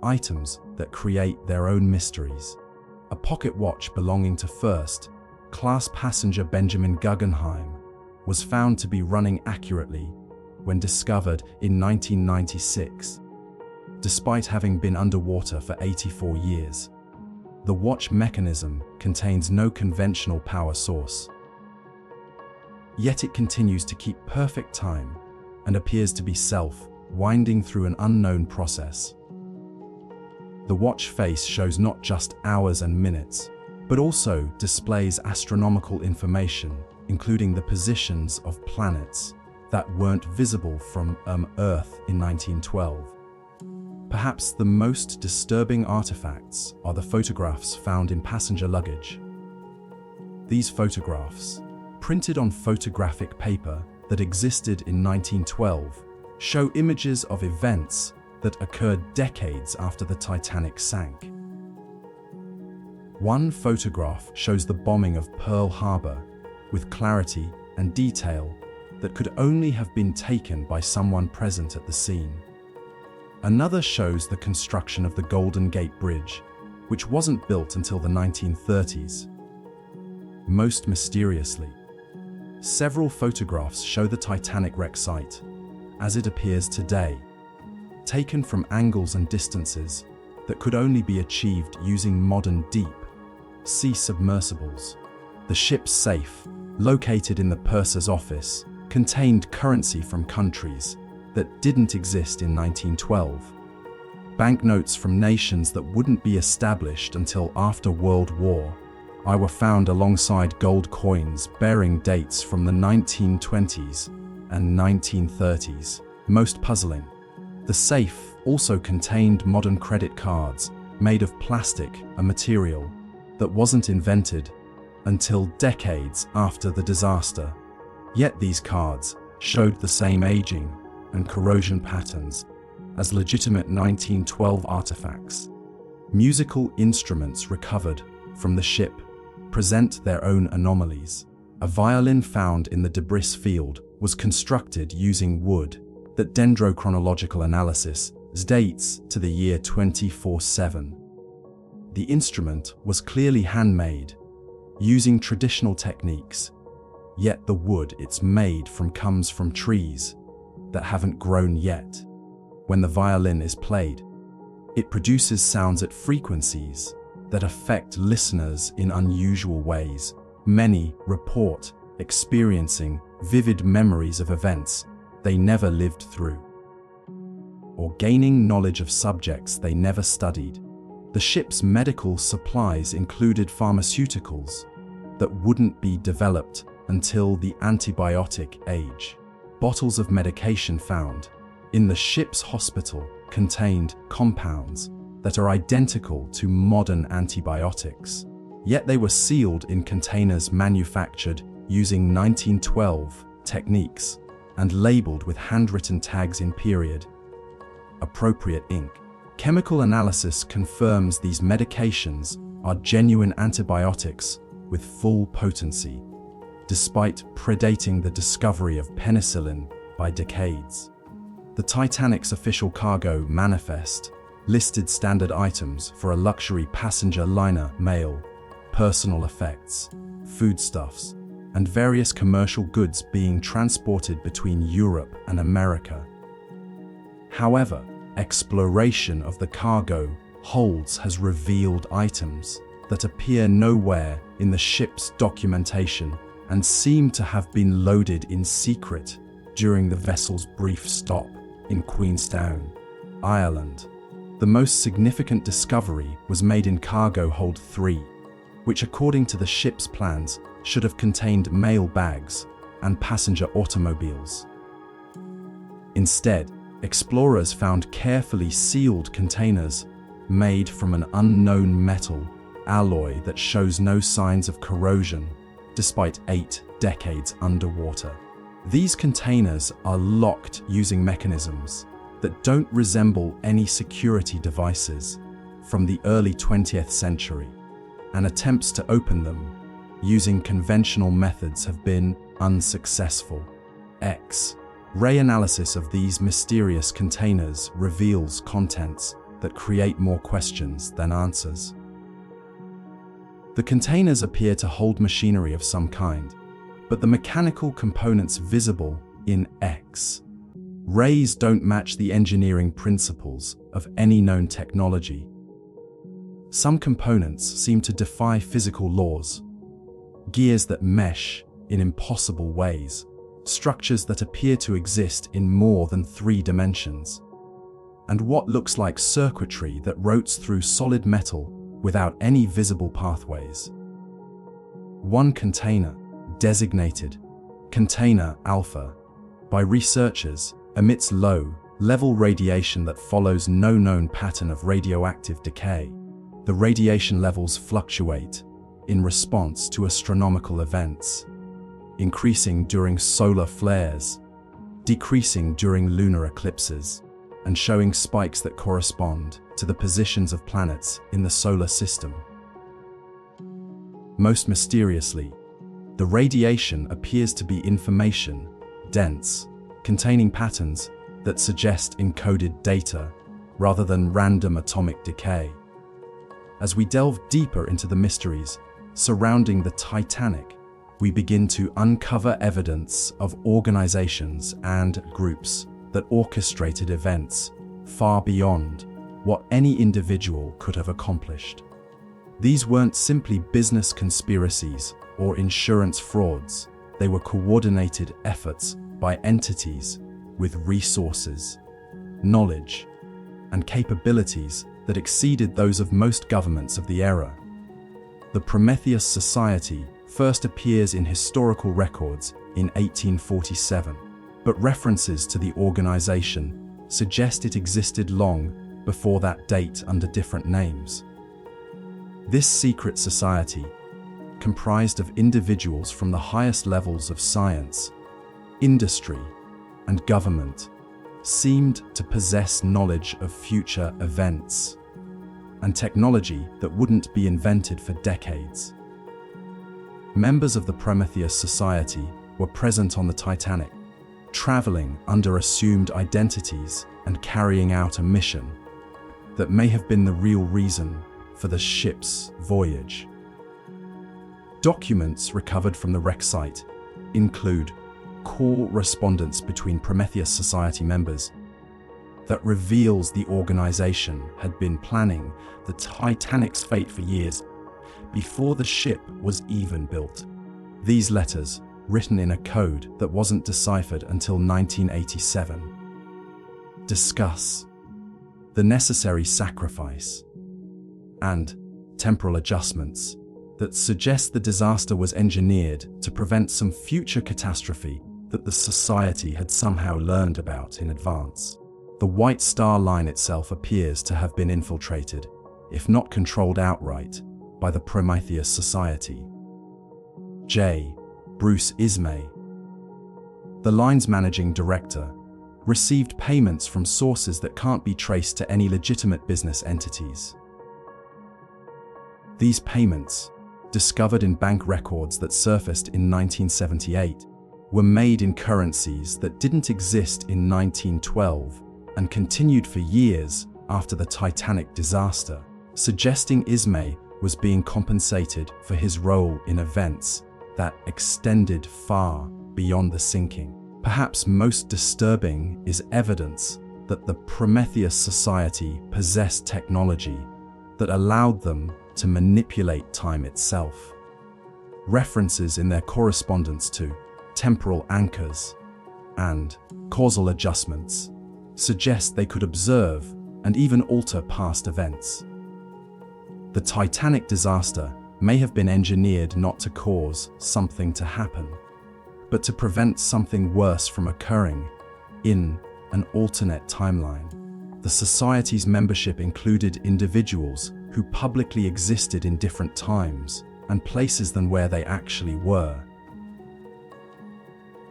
items that create their own mysteries. A pocket watch belonging to first-class passenger Benjamin Guggenheim was found to be running accurately when discovered in 1996, despite having been underwater for 84 years. The watch mechanism contains no conventional power source, yet it continues to keep perfect time and appears to be self-winding through an unknown process. The watch face shows not just hours and minutes, but also displays astronomical information, including the positions of planets that weren't visible from Earth in 1912. Perhaps the most disturbing artifacts are the photographs found in passenger luggage. These photographs, printed on photographic paper that existed in 1912, show images of events that occurred decades after the Titanic sank. One photograph shows the bombing of Pearl Harbor with clarity and detail that could only have been taken by someone present at the scene. Another shows the construction of the Golden Gate Bridge, which wasn't built until the 1930s. Most mysteriously, several photographs show the Titanic wreck site as it appears today, taken from angles and distances that could only be achieved using modern deep-sea submersibles. The ship's safe, located in the purser's office, contained currency from countries that didn't exist in 1912. Banknotes from nations that wouldn't be established until after World War I were found alongside gold coins bearing dates from the 1920s and 1930s. Most puzzling, the safe also contained modern credit cards made of plastic, a material that wasn't invented until decades after the disaster. Yet these cards showed the same aging and corrosion patterns as legitimate 1912 artifacts. Musical instruments recovered from the ship present their own anomalies. A violin found in the debris field was constructed using wood that dendrochronological analysis dates to the year 24/7. The instrument was clearly handmade, using traditional techniques, yet the wood it's made from comes from trees that haven't grown yet. When the violin is played, it produces sounds at frequencies that affect listeners in unusual ways. Many report experiencing vivid memories of events they never lived through, or gaining knowledge of subjects they never studied. The ship's medical supplies included pharmaceuticals that wouldn't be developed until the antibiotic age. Bottles of medication found in the ship's hospital contained compounds that are identical to modern antibiotics, yet they were sealed in containers manufactured using 1912 techniques and labeled with handwritten tags in period appropriate ink. Chemical analysis confirms these medications are genuine antibiotics with full potency, despite predating the discovery of penicillin by decades. The Titanic's official cargo manifest listed standard items for a luxury passenger liner: mail, personal effects, foodstuffs, and various commercial goods being transported between Europe and America. However, exploration of the cargo holds has revealed items that appear nowhere in the ship's documentation and seem to have been loaded in secret during the vessel's brief stop in Queenstown, Ireland. The most significant discovery was made in cargo hold 3, which according to the ship's plans should have contained mail bags and passenger automobiles. Instead, explorers found carefully sealed containers made from an unknown metal alloy that shows no signs of corrosion, despite 8 decades underwater. These containers are locked using mechanisms that don't resemble any security devices from the early 20th century, and attempts to open them using conventional methods have been unsuccessful. X-ray analysis of these mysterious containers reveals contents that create more questions than answers. The containers appear to hold machinery of some kind, but the mechanical components visible in X-rays don't match the engineering principles of any known technology. Some components seem to defy physical laws: gears that mesh in impossible ways, structures that appear to exist in more than 3 dimensions, and what looks like circuitry that rotates through solid metal without any visible pathways. One container, designated Container Alpha by researchers, emits low-level radiation that follows no known pattern of radioactive decay. The radiation levels fluctuate in response to astronomical events, increasing during solar flares, decreasing during lunar eclipses, and showing spikes that correspond to the positions of planets in the solar system. Most mysteriously, the radiation appears to be information-dense, containing patterns that suggest encoded data rather than random atomic decay. As we delve deeper into the mysteries surrounding the Titanic, we begin to uncover evidence of organizations and groups that orchestrated events far beyond what any individual could have accomplished. These weren't simply business conspiracies or insurance frauds. They were coordinated efforts by entities with resources, knowledge, and capabilities that exceeded those of most governments of the era. The Prometheus Society first appears in historical records in 1847, but references to the organization suggest it existed long before that date under different names. This secret society, comprised of individuals from the highest levels of science, industry, and government, seemed to possess knowledge of future events and technology that wouldn't be invented for decades. Members of the Prometheus Society were present on the Titanic, traveling under assumed identities and carrying out a mission that may have been the real reason for the ship's voyage. Documents recovered from the wreck site include correspondence between Prometheus Society members that reveals the organization had been planning the Titanic's fate for years before the ship was even built. These letters, written in a code that wasn't deciphered until 1987, discuss the necessary sacrifice and temporal adjustments that suggest the disaster was engineered to prevent some future catastrophe that the Society had somehow learned about in advance. The White Star Line itself appears to have been infiltrated, if not controlled outright, by the Prometheus Society. J. Bruce Ismay, the line's managing director, received payments from sources that can't be traced to any legitimate business entities. These payments, discovered in bank records that surfaced in 1978, were made in currencies that didn't exist in 1912 and continued for years after the Titanic disaster, suggesting Ismay was being compensated for his role in events that extended far beyond the sinking. Perhaps most disturbing is evidence that the Prometheus Society possessed technology that allowed them to manipulate time itself. References in their correspondence to temporal anchors and causal adjustments suggest they could observe and even alter past events. The Titanic disaster may have been engineered not to cause something to happen, but to prevent something worse from occurring in an alternate timeline. The Society's membership included individuals who publicly existed in different times and places than where they actually were.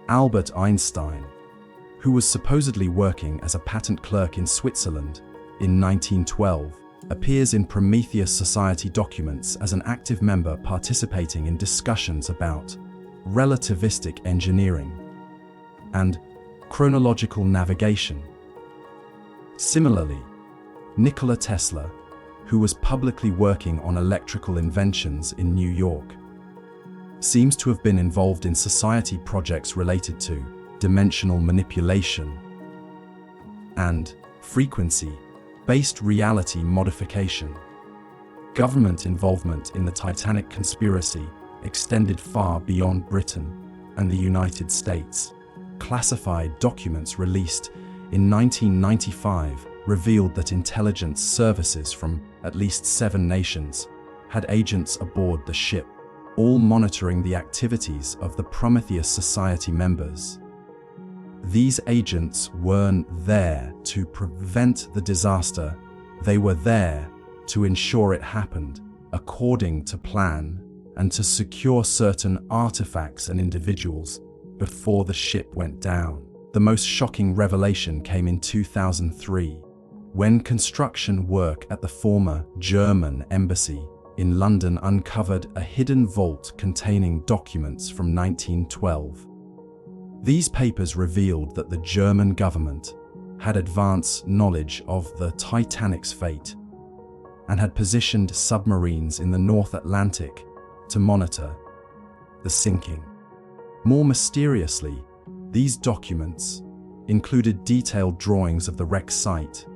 Albert Einstein, who was supposedly working as a patent clerk in Switzerland in 1912, appears in Prometheus Society documents as an active member participating in discussions about relativistic engineering and chronological navigation. Similarly, Nikola Tesla, who was publicly working on electrical inventions in New York, seems to have been involved in society projects related to dimensional manipulation and frequency-based reality modification. Government involvement in the Titanic conspiracy extended far beyond Britain and the United States. Classified documents released in 1995 revealed that intelligence services from at least 7 nations had agents aboard the ship, all monitoring the activities of the Prometheus Society members. These agents weren't there to prevent the disaster, they were there to ensure it happened according to plan and to secure certain artifacts and individuals before the ship went down. The most shocking revelation came in 2003, when construction work at the former German embassy in London uncovered a hidden vault containing documents from 1912. These papers revealed that the German government had advance knowledge of the Titanic's fate and had positioned submarines in the North Atlantic to monitor the sinking. More mysteriously, these documents included detailed drawings of the wreck site,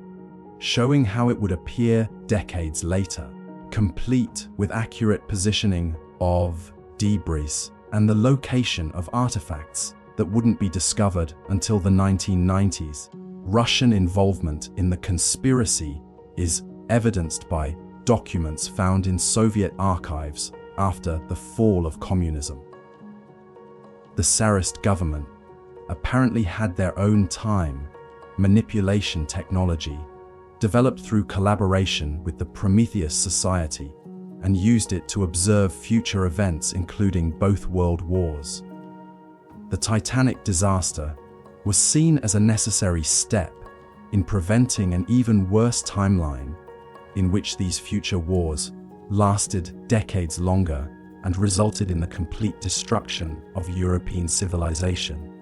showing how it would appear decades later, complete with accurate positioning of debris and the location of artifacts that wouldn't be discovered until the 1990s. Russian involvement in the conspiracy is evidenced by documents found in Soviet archives after the fall of communism. The Tsarist government apparently had their own time manipulation technology developed through collaboration with the Prometheus Society and used it to observe future events including both world wars. The Titanic disaster was seen as a necessary step in preventing an even worse timeline in which these future wars lasted decades longer and resulted in the complete destruction of European civilization.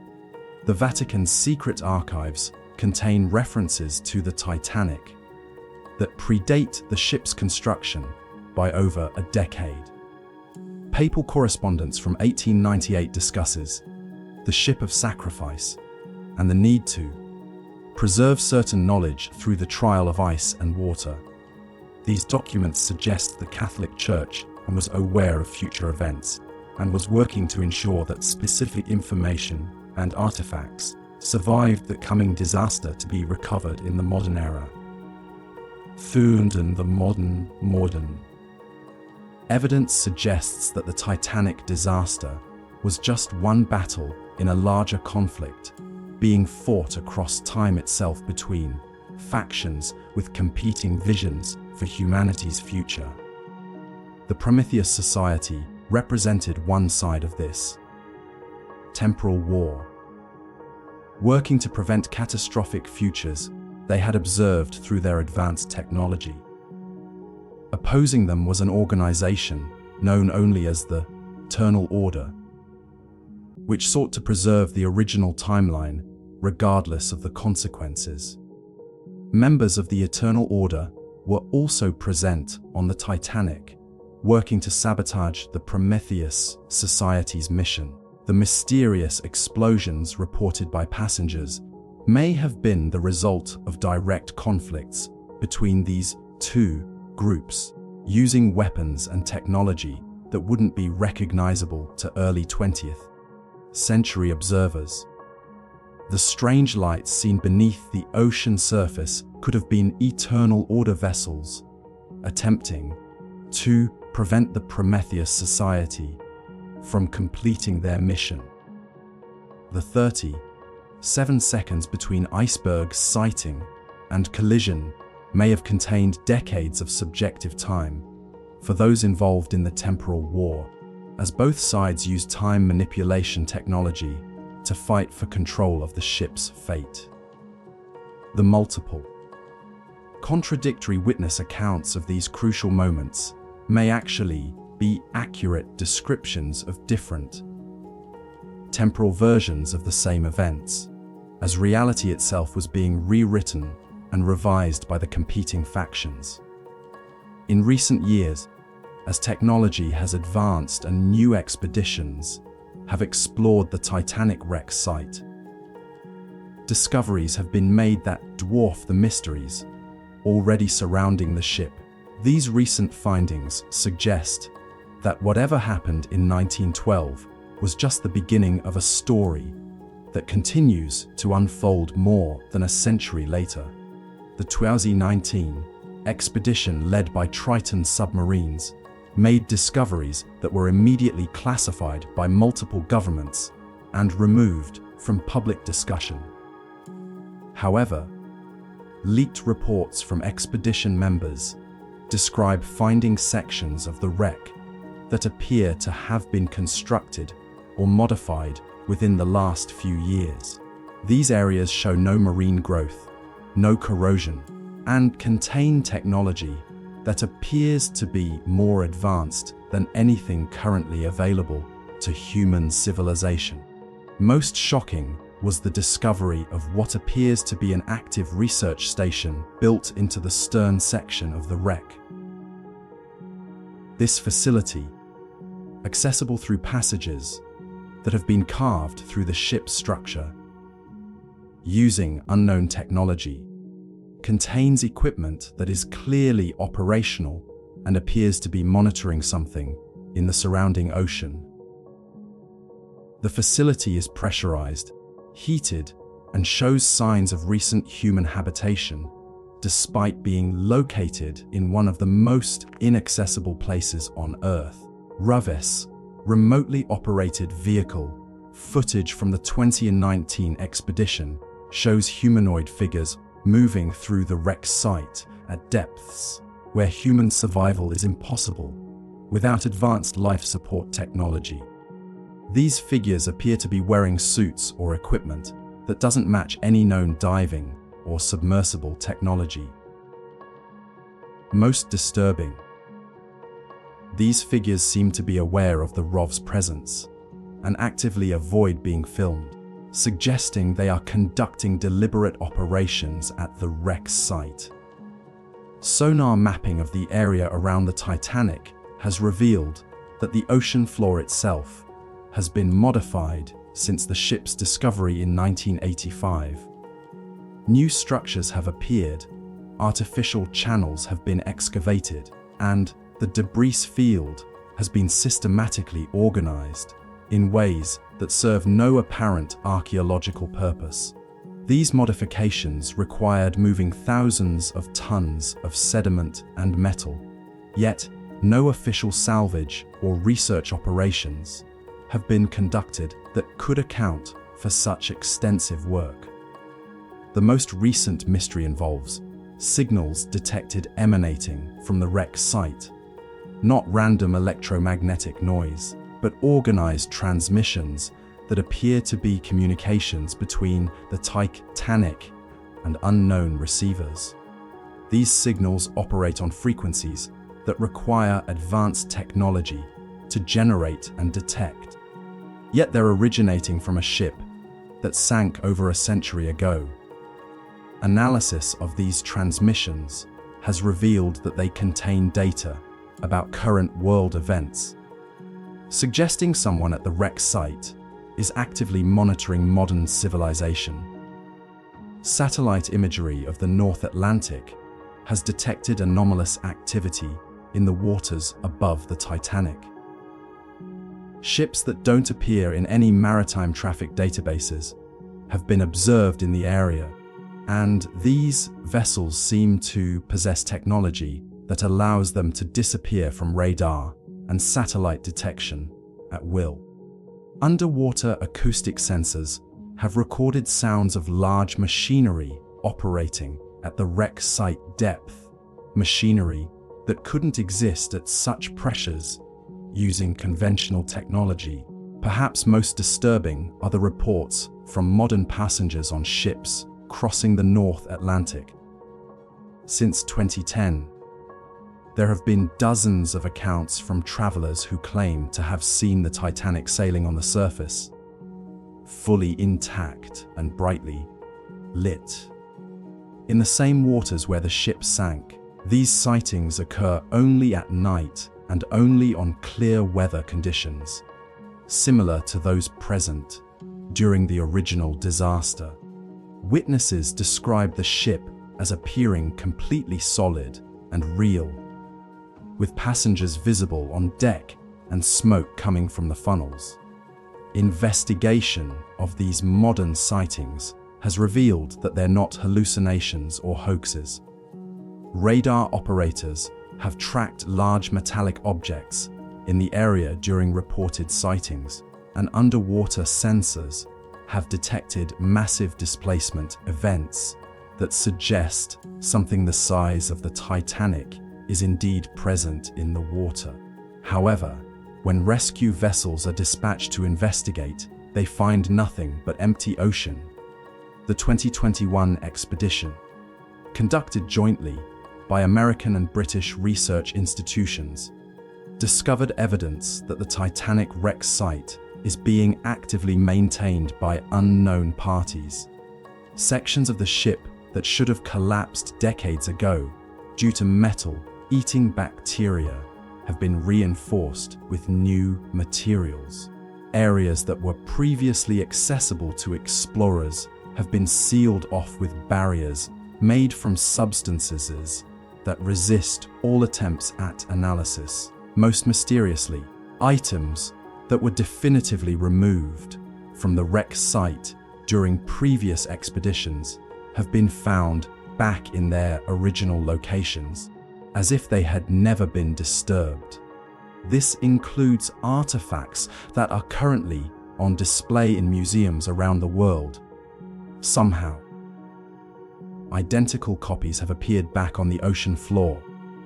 The Vatican's secret archives contain references to the Titanic that predate the ship's construction by over a decade. Papal correspondence from 1898 discusses the ship of sacrifice and the need to preserve certain knowledge through the trial of ice and water. These documents suggest the Catholic Church was aware of future events and was working to ensure that specific information and artifacts survived the coming disaster to be recovered in the modern era. Found in the modern. Evidence suggests that the Titanic disaster was just one battle in a larger conflict, being fought across time itself between factions with competing visions for humanity's future. The Prometheus Society represented one side of this temporal war. Working to prevent catastrophic futures they had observed through their advanced technology. Opposing them was an organization known only as the Eternal Order, which sought to preserve the original timeline regardless of the consequences. Members of the Eternal Order were also present on the Titanic, working to sabotage the Prometheus Society's mission. The mysterious explosions reported by passengers may have been the result of direct conflicts between these two groups, using weapons and technology that wouldn't be recognizable to early 20th century observers. The strange lights seen beneath the ocean surface could have been Eternal Order vessels attempting to prevent the Prometheus Society from completing their mission. The 30 7 seconds between iceberg sighting and collision may have contained decades of subjective time for those involved in the temporal war, as both sides used time manipulation technology to fight for control of the ship's fate. The multiple, contradictory witness accounts of these crucial moments may actually be accurate descriptions of different temporal versions of the same events, as reality itself was being rewritten and revised by the competing factions. In recent years, as technology has advanced and new expeditions have explored the Titanic wreck site, discoveries have been made that dwarf the mysteries already surrounding the ship. These recent findings suggest that whatever happened in 1912 was just the beginning of a story that continues to unfold more than a century later. The 2019 expedition led by Triton submarines made discoveries that were immediately classified by multiple governments and removed from public discussion. However, leaked reports from expedition members describe finding sections of the wreck that appear to have been constructed or modified within the last few years. These areas show no marine growth, no corrosion, and contain technology that appears to be more advanced than anything currently available to human civilization. Most shocking was the discovery of what appears to be an active research station built into the stern section of the wreck. This facility, accessible through passages that have been carved through the ship's structure using unknown technology, contains equipment that is clearly operational and appears to be monitoring something in the surrounding ocean. The facility is pressurized, heated, and shows signs of recent human habitation, despite being located in one of the most inaccessible places on Earth. ROVE's remotely operated vehicle footage from the 2019 expedition shows humanoid figures moving through the wreck site at depths where human survival is impossible without advanced life support technology. These figures appear to be wearing suits or equipment that doesn't match any known diving or submersible technology. Most disturbing, these figures seem to be aware of the ROV's presence and actively avoid being filmed, suggesting they are conducting deliberate operations at the wreck site. Sonar mapping of the area around the Titanic has revealed that the ocean floor itself has been modified since the ship's discovery in 1985. New structures have appeared, artificial channels have been excavated, and the debris field has been systematically organized in ways that serve no apparent archaeological purpose. These modifications required moving thousands of tons of sediment and metal, yet no official salvage or research operations have been conducted that could account for such extensive work. The most recent mystery involves signals detected emanating from the wreck site, not random electromagnetic noise, but organized transmissions that appear to be communications between the Titanic and unknown receivers. These signals operate on frequencies that require advanced technology to generate and detect. Yet they're originating from a ship that sank over a century ago. Analysis of these transmissions has revealed that they contain data about current world events, suggesting someone at the wreck site is actively monitoring modern civilization. Satellite imagery of the North Atlantic has detected anomalous activity in the waters above the Titanic. Ships that don't appear in any maritime traffic databases have been observed in the area, and these vessels seem to possess technology that allows them to disappear from radar and satellite detection at will. Underwater acoustic sensors have recorded sounds of large machinery operating at the wreck site depth, machinery that couldn't exist at such pressures using conventional technology. Perhaps most disturbing are the reports from modern passengers on ships crossing the North Atlantic. Since 2010, there have been dozens of accounts from travelers who claim to have seen the Titanic sailing on the surface, fully intact and brightly lit. In the same waters where the ship sank, these sightings occur only at night and only on clear weather conditions, similar to those present during the original disaster. Witnesses describe the ship as appearing completely solid and real, with passengers visible on deck and smoke coming from the funnels. Investigation of these modern sightings has revealed that they're not hallucinations or hoaxes. Radar operators have tracked large metallic objects in the area during reported sightings, and underwater sensors have detected massive displacement events that suggest something the size of the Titanic is indeed present in the water. However, when rescue vessels are dispatched to investigate, they find nothing but empty ocean. The 2021 expedition, conducted jointly by American and British research institutions, discovered evidence that the Titanic wreck site is being actively maintained by unknown parties. Sections of the ship that should have collapsed decades ago due to metal-eating bacteria have been reinforced with new materials. Areas that were previously accessible to explorers have been sealed off with barriers made from substances that resist all attempts at analysis. Most mysteriously, items that were definitively removed from the wreck site during previous expeditions have been found back in their original locations, as if they had never been disturbed. This includes artifacts that are currently on display in museums around the world. Somehow, identical copies have appeared back on the ocean floor,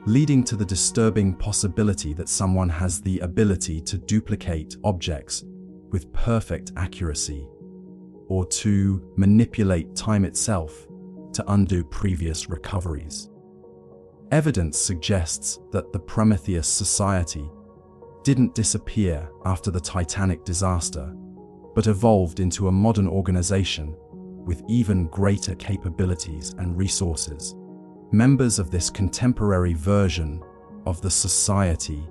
leading to the disturbing possibility that someone has the ability to duplicate objects with perfect accuracy, or to manipulate time itself to undo previous recoveries. Evidence suggests that the Prometheus Society didn't disappear after the Titanic disaster, but evolved into a modern organization with even greater capabilities and resources. Members of this contemporary version of the society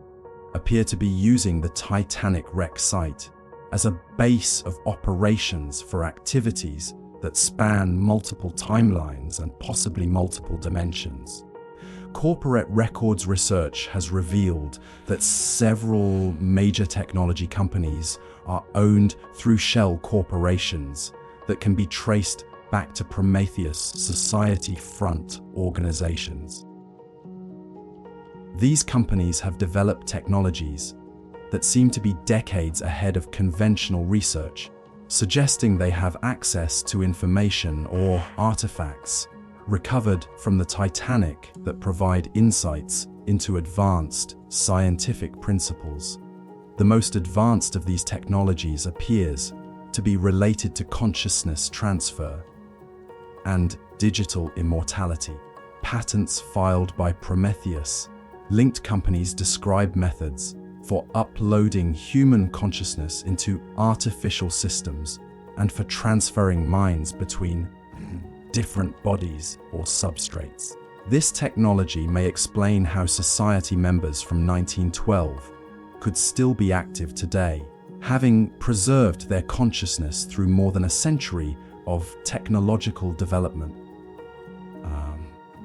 appear to be using the Titanic wreck site as a base of operations for activities that span multiple timelines and possibly multiple dimensions. Corporate records research has revealed that several major technology companies are owned through shell corporations that can be traced back to Prometheus Society front organizations. These companies have developed technologies that seem to be decades ahead of conventional research, suggesting they have access to information or artifacts recovered from the Titanic that provide insights into advanced scientific principles. The most advanced of these technologies appears to be related to consciousness transfer and digital immortality. Patents filed by Prometheus linked companies describe methods for uploading human consciousness into artificial systems and for transferring minds between different bodies or substrates. This technology may explain how society members from 1912 could still be active today, having preserved their consciousness through more than a century of technological development.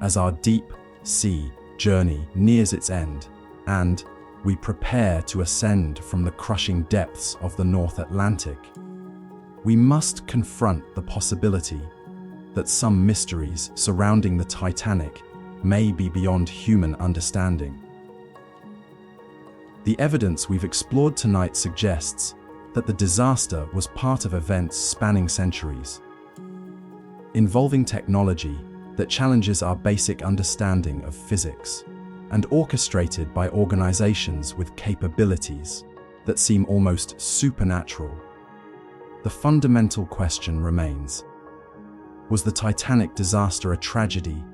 As our deep sea journey nears its end and we prepare to ascend from the crushing depths of the North Atlantic, we must confront the possibility that some mysteries surrounding the Titanic may be beyond human understanding. The evidence we've explored tonight suggests that the disaster was part of events spanning centuries, involving technology that challenges our basic understanding of physics, and orchestrated by organizations with capabilities that seem almost supernatural. The fundamental question remains: was the Titanic disaster a tragedy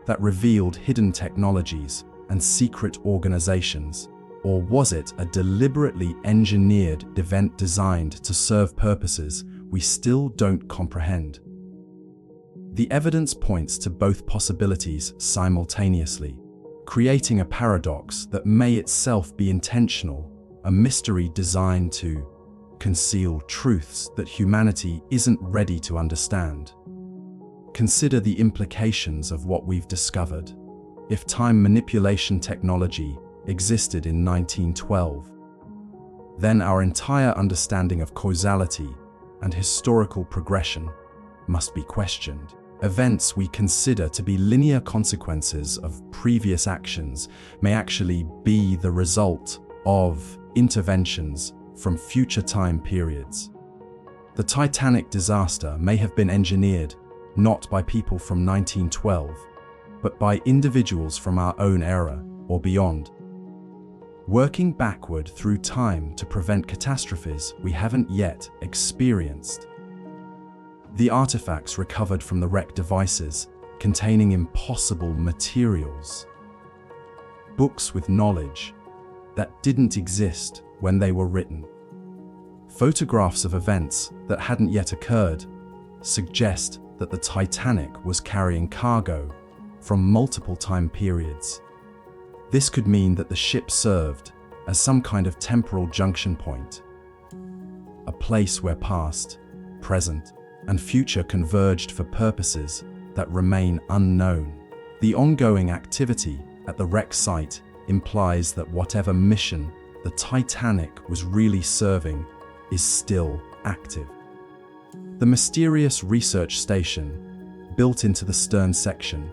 that revealed hidden technologies and secret organizations, or was it a deliberately engineered event designed to serve purposes we still don't comprehend? The evidence points to both possibilities simultaneously, creating a paradox that may itself be intentional, a mystery designed to conceal truths that humanity isn't ready to understand. Consider the implications of what we've discovered. If time manipulation technology existed in 1912, then our entire understanding of causality and historical progression must be questioned. Events we consider to be linear consequences of previous actions may actually be the result of interventions from future time periods. The Titanic disaster may have been engineered not by people from 1912, but by individuals from our own era or beyond, working backward through time to prevent catastrophes we haven't yet experienced. The artifacts recovered from the wrecked devices containing impossible materials, books with knowledge that didn't exist when they were written, photographs of events that hadn't yet occurred, suggest that the Titanic was carrying cargo from multiple time periods. This could mean that the ship served as some kind of temporal junction point, a place where past, present, and future converged for purposes that remain unknown. The ongoing activity at the wreck site implies that whatever mission the Titanic was really serving is still active. The mysterious research station, built into the stern section,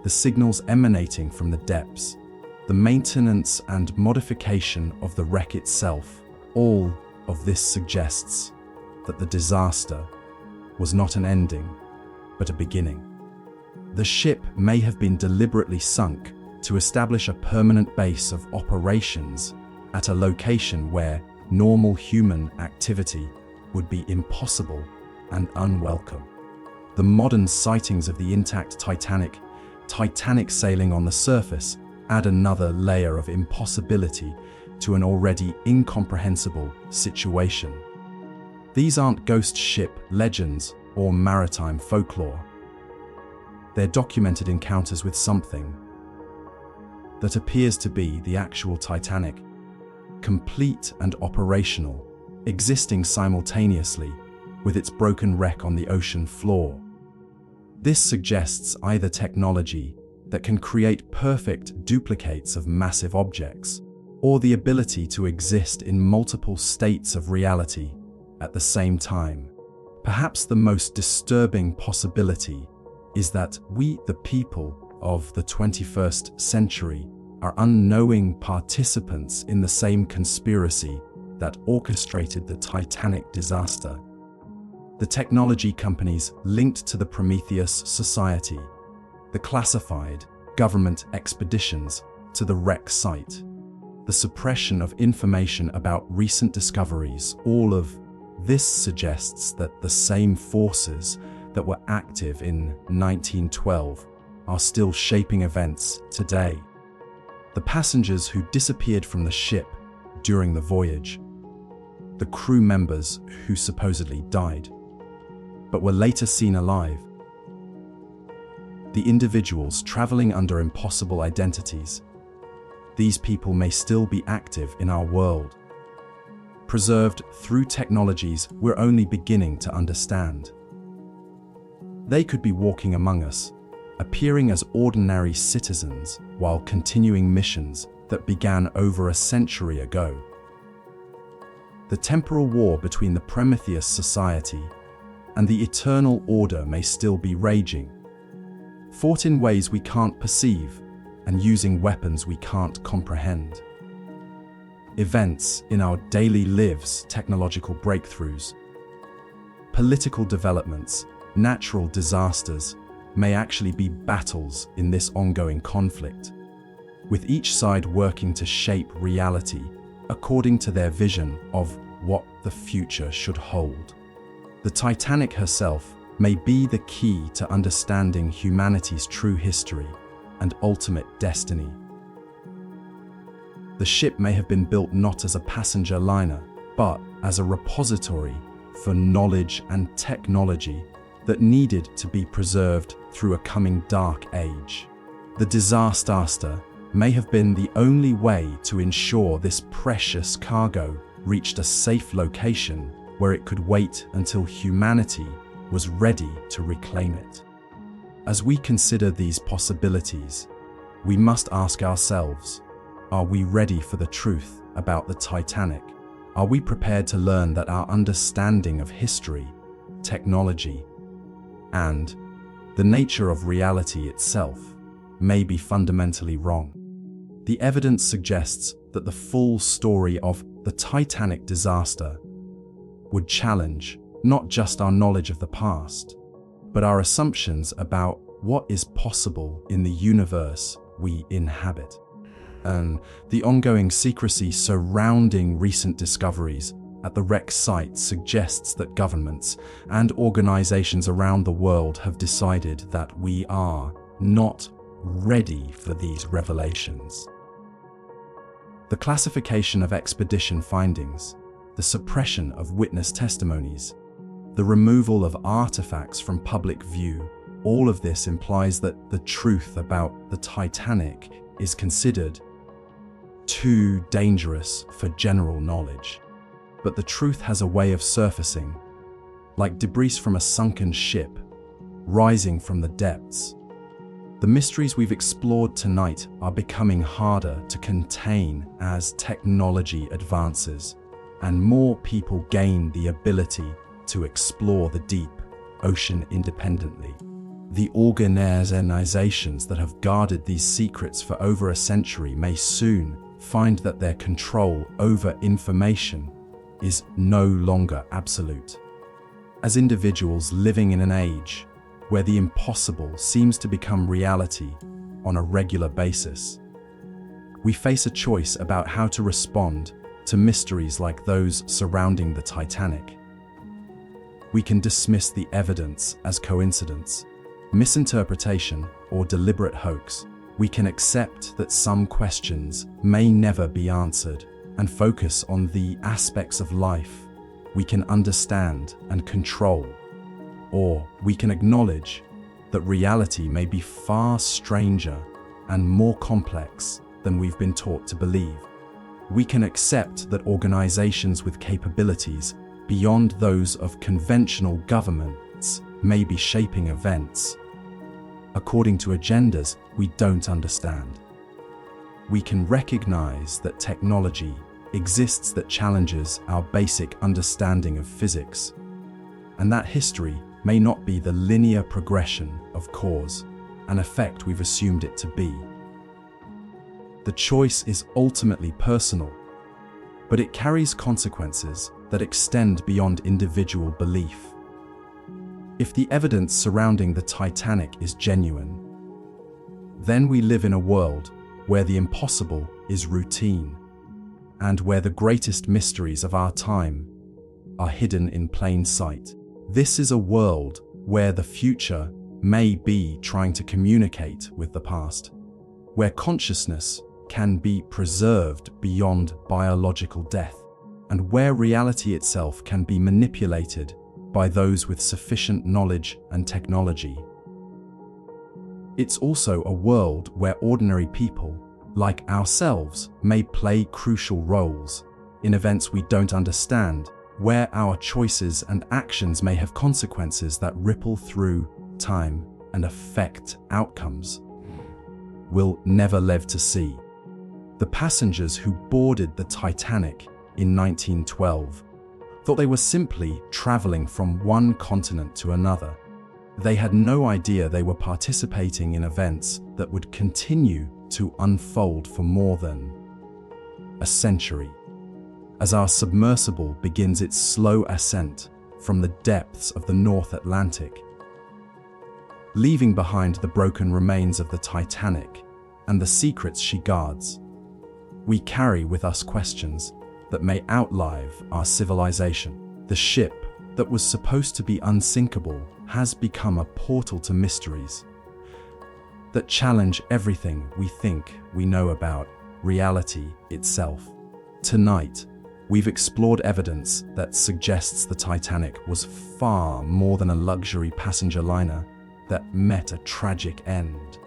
the signals emanating from the depths, the maintenance and modification of the wreck itself, all of this suggests that the disaster was not an ending, but a beginning. The ship may have been deliberately sunk to establish a permanent base of operations at a location where normal human activity would be impossible and unwelcome. The modern sightings of the intact Titanic sailing on the surface add another layer of impossibility to an already incomprehensible situation. These aren't ghost ship legends or maritime folklore. They're documented encounters with something that appears to be the actual Titanic, complete and operational, existing simultaneously with its broken wreck on the ocean floor. This suggests either technology that can create perfect duplicates of massive objects, or the ability to exist in multiple states of reality at the same time. Perhaps the most disturbing possibility is that we, the people of the 21st century, are unknowing participants in the same conspiracy that orchestrated the Titanic disaster. The technology companies linked to the Prometheus Society, the classified government expeditions to the wreck site, the suppression of information about recent discoveries, all of this suggests that the same forces that were active in 1912 are still shaping events today. The passengers who disappeared from the ship during the voyage, the crew members who supposedly died, but were later seen alive, the individuals traveling under impossible identities, these people may still be active in our world, preserved through technologies we're only beginning to understand. They could be walking among us, appearing as ordinary citizens while continuing missions that began over a century ago. The temporal war between the Prometheus Society and the Eternal Order may still be raging, fought in ways we can't perceive and using weapons we can't comprehend. events in our daily lives, technological breakthroughs, political developments, natural disasters may actually be battles in this ongoing conflict, with each side working to shape reality according to their vision of what the future should hold. The Titanic herself may be the key to understanding humanity's true history and ultimate destiny. The ship may have been built not as a passenger liner, but as a repository for knowledge and technology that needed to be preserved through a coming dark age. The disaster may have been the only way to ensure this precious cargo reached a safe location where it could wait until humanity was ready to reclaim it. As we consider these possibilities, we must ask ourselves, are we ready for the truth about the Titanic? Are we prepared to learn that our understanding of history, technology, and the nature of reality itself may be fundamentally wrong? The evidence suggests that the full story of the Titanic disaster would challenge not just our knowledge of the past, but our assumptions about what is possible in the universe we inhabit. And the ongoing secrecy surrounding recent discoveries at the wreck site suggests that governments and organizations around the world have decided that we are not ready for these revelations. The classification of expedition findings, the suppression of witness testimonies, the removal of artifacts from public view, all of this implies that the truth about the Titanic is considered too dangerous for general knowledge. But the truth has a way of surfacing, like debris from a sunken ship, rising from the depths. The mysteries we've explored tonight are becoming harder to contain as technology advances and more people gain the ability to explore the deep ocean independently. The organizations that have guarded these secrets for over a century may soon find that their control over information is no longer absolute. As individuals living in an age where the impossible seems to become reality on a regular basis, we face a choice about how to respond to mysteries like those surrounding the Titanic. We can dismiss the evidence as coincidence, misinterpretation, or deliberate hoax. We can accept that some questions may never be answered and focus on the aspects of life we can understand and control. Or we can acknowledge that reality may be far stranger and more complex than we've been taught to believe. We can accept that organizations with capabilities beyond those of conventional governments may be shaping events according to agendas we don't understand. We can recognize that technology exists that challenges our basic understanding of physics, and that history may not be the linear progression of cause and effect we've assumed it to be. The choice is ultimately personal, but it carries consequences that extend beyond individual belief. If the evidence surrounding the Titanic is genuine, then we live in a world where the impossible is routine, and where the greatest mysteries of our time are hidden in plain sight. This is a world where the future may be trying to communicate with the past, where consciousness can be preserved beyond biological death, and where reality itself can be manipulated by those with sufficient knowledge and technology. It's also a world where ordinary people, like ourselves, may play crucial roles in events we don't understand, where our choices and actions may have consequences that ripple through time and affect outcomes we'll never live to see. The passengers who boarded the Titanic in 1912 thought they were simply traveling from one continent to another. They had no idea they were participating in events that would continue to unfold for more than a century. as our submersible begins its slow ascent from the depths of the North Atlantic, leaving behind the broken remains of the Titanic and the secrets she guards. We carry with us questions that may outlive our civilization. The ship that was supposed to be unsinkable has become a portal to mysteries that challenge everything we think we know about reality itself. Tonight, we've explored evidence that suggests the Titanic was far more than a luxury passenger liner that met a tragic end.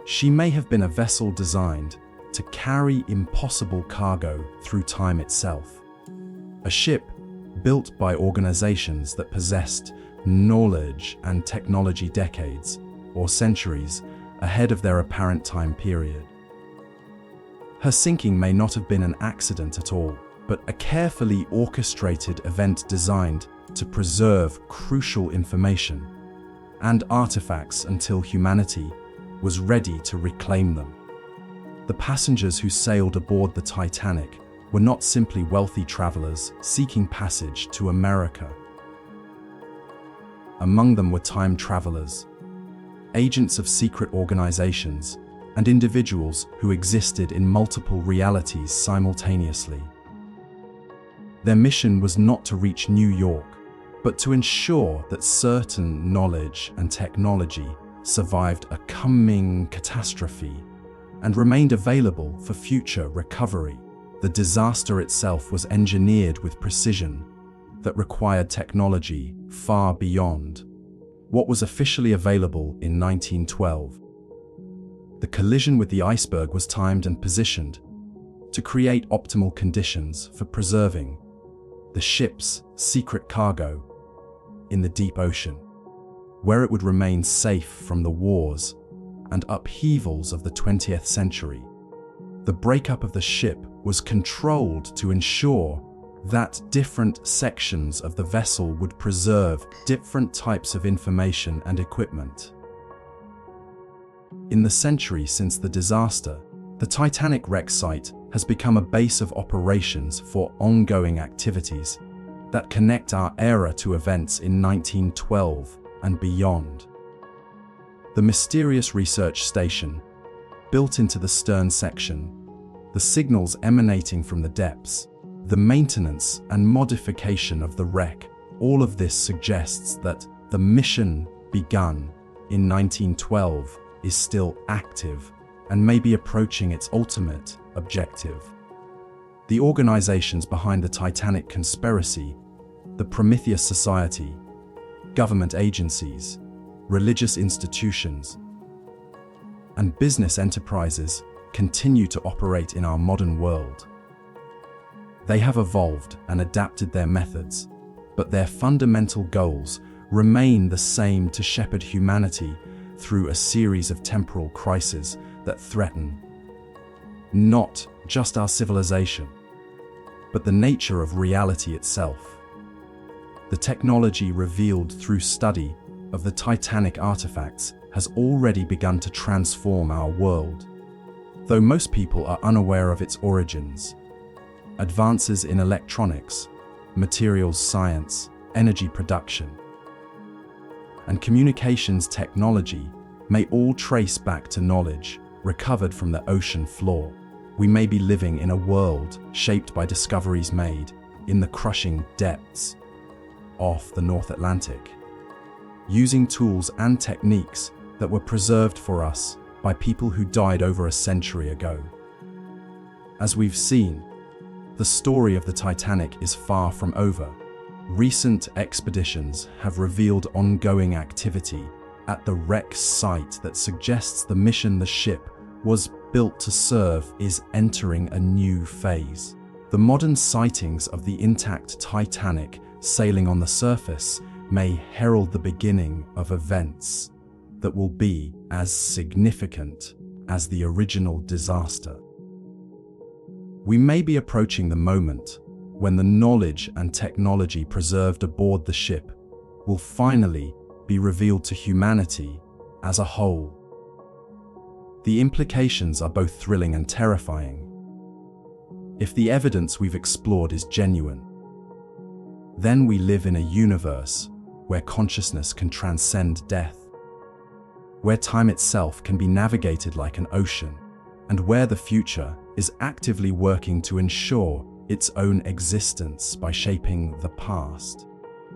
She may have been a vessel designed to carry impossible cargo through time itself. A ship built by organizations that possessed knowledge and technology decades or centuries ahead of their apparent time period. Her sinking may not have been an accident at all, but a carefully orchestrated event designed to preserve crucial information and artifacts until humanity was ready to reclaim them. The passengers who sailed aboard the Titanic were not simply wealthy travelers seeking passage to America. Among them were time travelers, agents of secret organizations, and individuals who existed in multiple realities simultaneously. Their mission was not to reach New York, but to ensure that certain knowledge and technology survived a coming catastrophe and remained available for future recovery. The disaster itself was engineered with precision that required technology far beyond what was officially available in 1912. The collision with the iceberg was timed and positioned to create optimal conditions for preserving the ship's secret cargo in the deep ocean, where it would remain safe from the wars and upheavals of the 20th century. The breakup of the ship was controlled to ensure that different sections of the vessel would preserve different types of information and equipment. In the century since the disaster, the Titanic wreck site has become a base of operations for ongoing activities that connect our era to events in 1912 and beyond. The mysterious research station, built into the stern section, the signals emanating from the depths, the maintenance and modification of the wreck, all of this suggests that the mission begun in 1912 is still active and may be approaching its ultimate objective. The organizations behind the Titanic conspiracy, the Prometheus Society, government agencies, religious institutions, and business enterprises continue to operate in our modern world. They have evolved and adapted their methods, but their fundamental goals remain the same: to shepherd humanity through a series of temporal crises that threaten not just our civilization, but the nature of reality itself. The technology revealed through study of the Titanic artifacts has already begun to transform our world. Though most people are unaware of its origins, advances in electronics, materials science, energy production, and communications technology may all trace back to knowledge recovered from the ocean floor. We may be living in a world shaped by discoveries made in the crushing depths of the North Atlantic, using tools and techniques that were preserved for us by people who died over a century ago. As we've seen, the story of the Titanic is far from over. Recent expeditions have revealed ongoing activity at the wreck site that suggests the mission the ship was built to serve is entering a new phase. The modern sightings of the intact Titanic sailing on the surface may herald the beginning of events that will be as significant as the original disaster. We may be approaching the moment when the knowledge and technology preserved aboard the ship will finally be revealed to humanity as a whole. The implications are both thrilling and terrifying. if the evidence we've explored is genuine, then we live in a universe where consciousness can transcend death, where time itself can be navigated like an ocean, and where the future is actively working to ensure its own existence by shaping the past.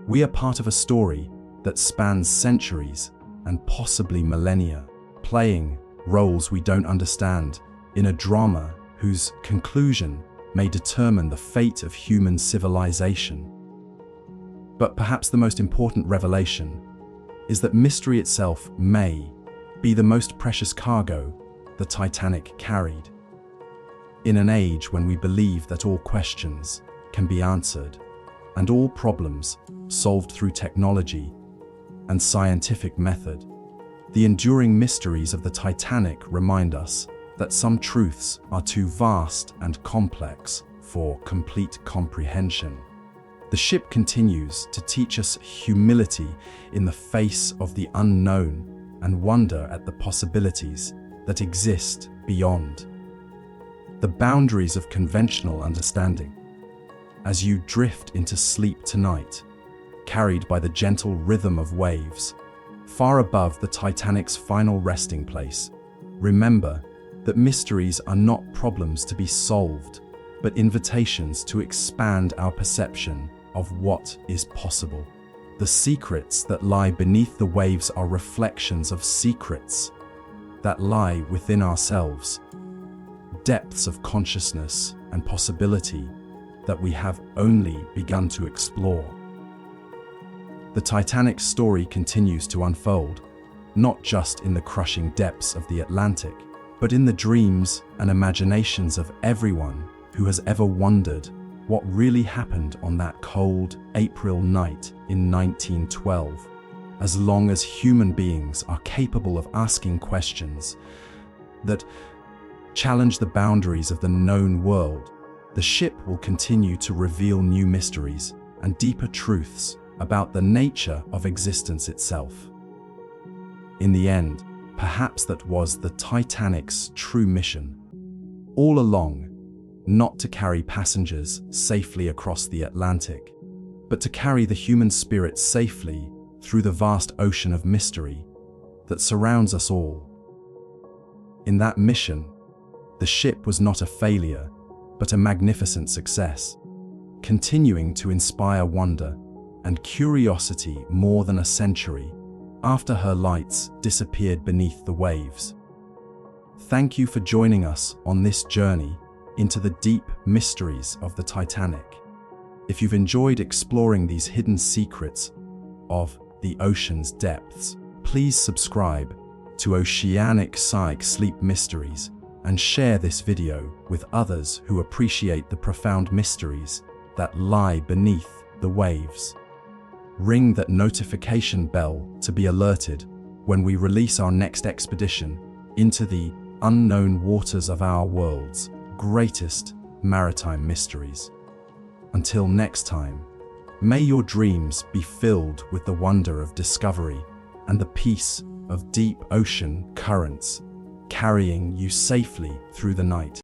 We are part of a story that spans centuries and possibly millennia, playing roles we don't understand in a drama whose conclusion may determine the fate of human civilization. But perhaps the most important revelation is that mystery itself may be the most precious cargo the Titanic carried. In an age when we believe that all questions can be answered and all problems solved through technology and scientific method, the enduring mysteries of the Titanic remind us that some truths are too vast and complex for complete comprehension. The ship continues to teach us humility in the face of the unknown and wonder at the possibilities that exist beyond the boundaries of conventional understanding. As you drift into sleep tonight, carried by the gentle rhythm of waves, far above the Titanic's final resting place, remember that mysteries are not problems to be solved, but invitations to expand our perception of what is possible. The secrets that lie beneath the waves are reflections of secrets that lie within ourselves, depths of consciousness and possibility that we have only begun to explore. The Titanic's story continues to unfold, not just in the crushing depths of the Atlantic, but in the dreams and imaginations of everyone who has ever wondered what really happened on that cold April night in 1912. As long as human beings are capable of asking questions that challenge the boundaries of the known world, the ship will continue to reveal new mysteries and deeper truths about the nature of existence itself. In the end, perhaps that was the Titanic's true mission. All along, not to carry passengers safely across the Atlantic, but to carry the human spirit safely through the vast ocean of mystery that surrounds us all. In that mission, the ship was not a failure, but a magnificent success, continuing to inspire wonder and curiosity more than a century after her lights disappeared beneath the waves. Thank you for joining us on this journey into the deep mysteries of the Titanic. If you've enjoyed exploring these hidden secrets of the ocean's depths, please subscribe to Oceanic Psych Sleep Mysteries and share this video with others who appreciate the profound mysteries that lie beneath the waves. Ring that notification bell to be alerted when we release our next expedition into the unknown waters of our world's greatest maritime mysteries. Until next time, may your dreams be filled with the wonder of discovery and the peace of deep ocean currents, carrying you safely through the night.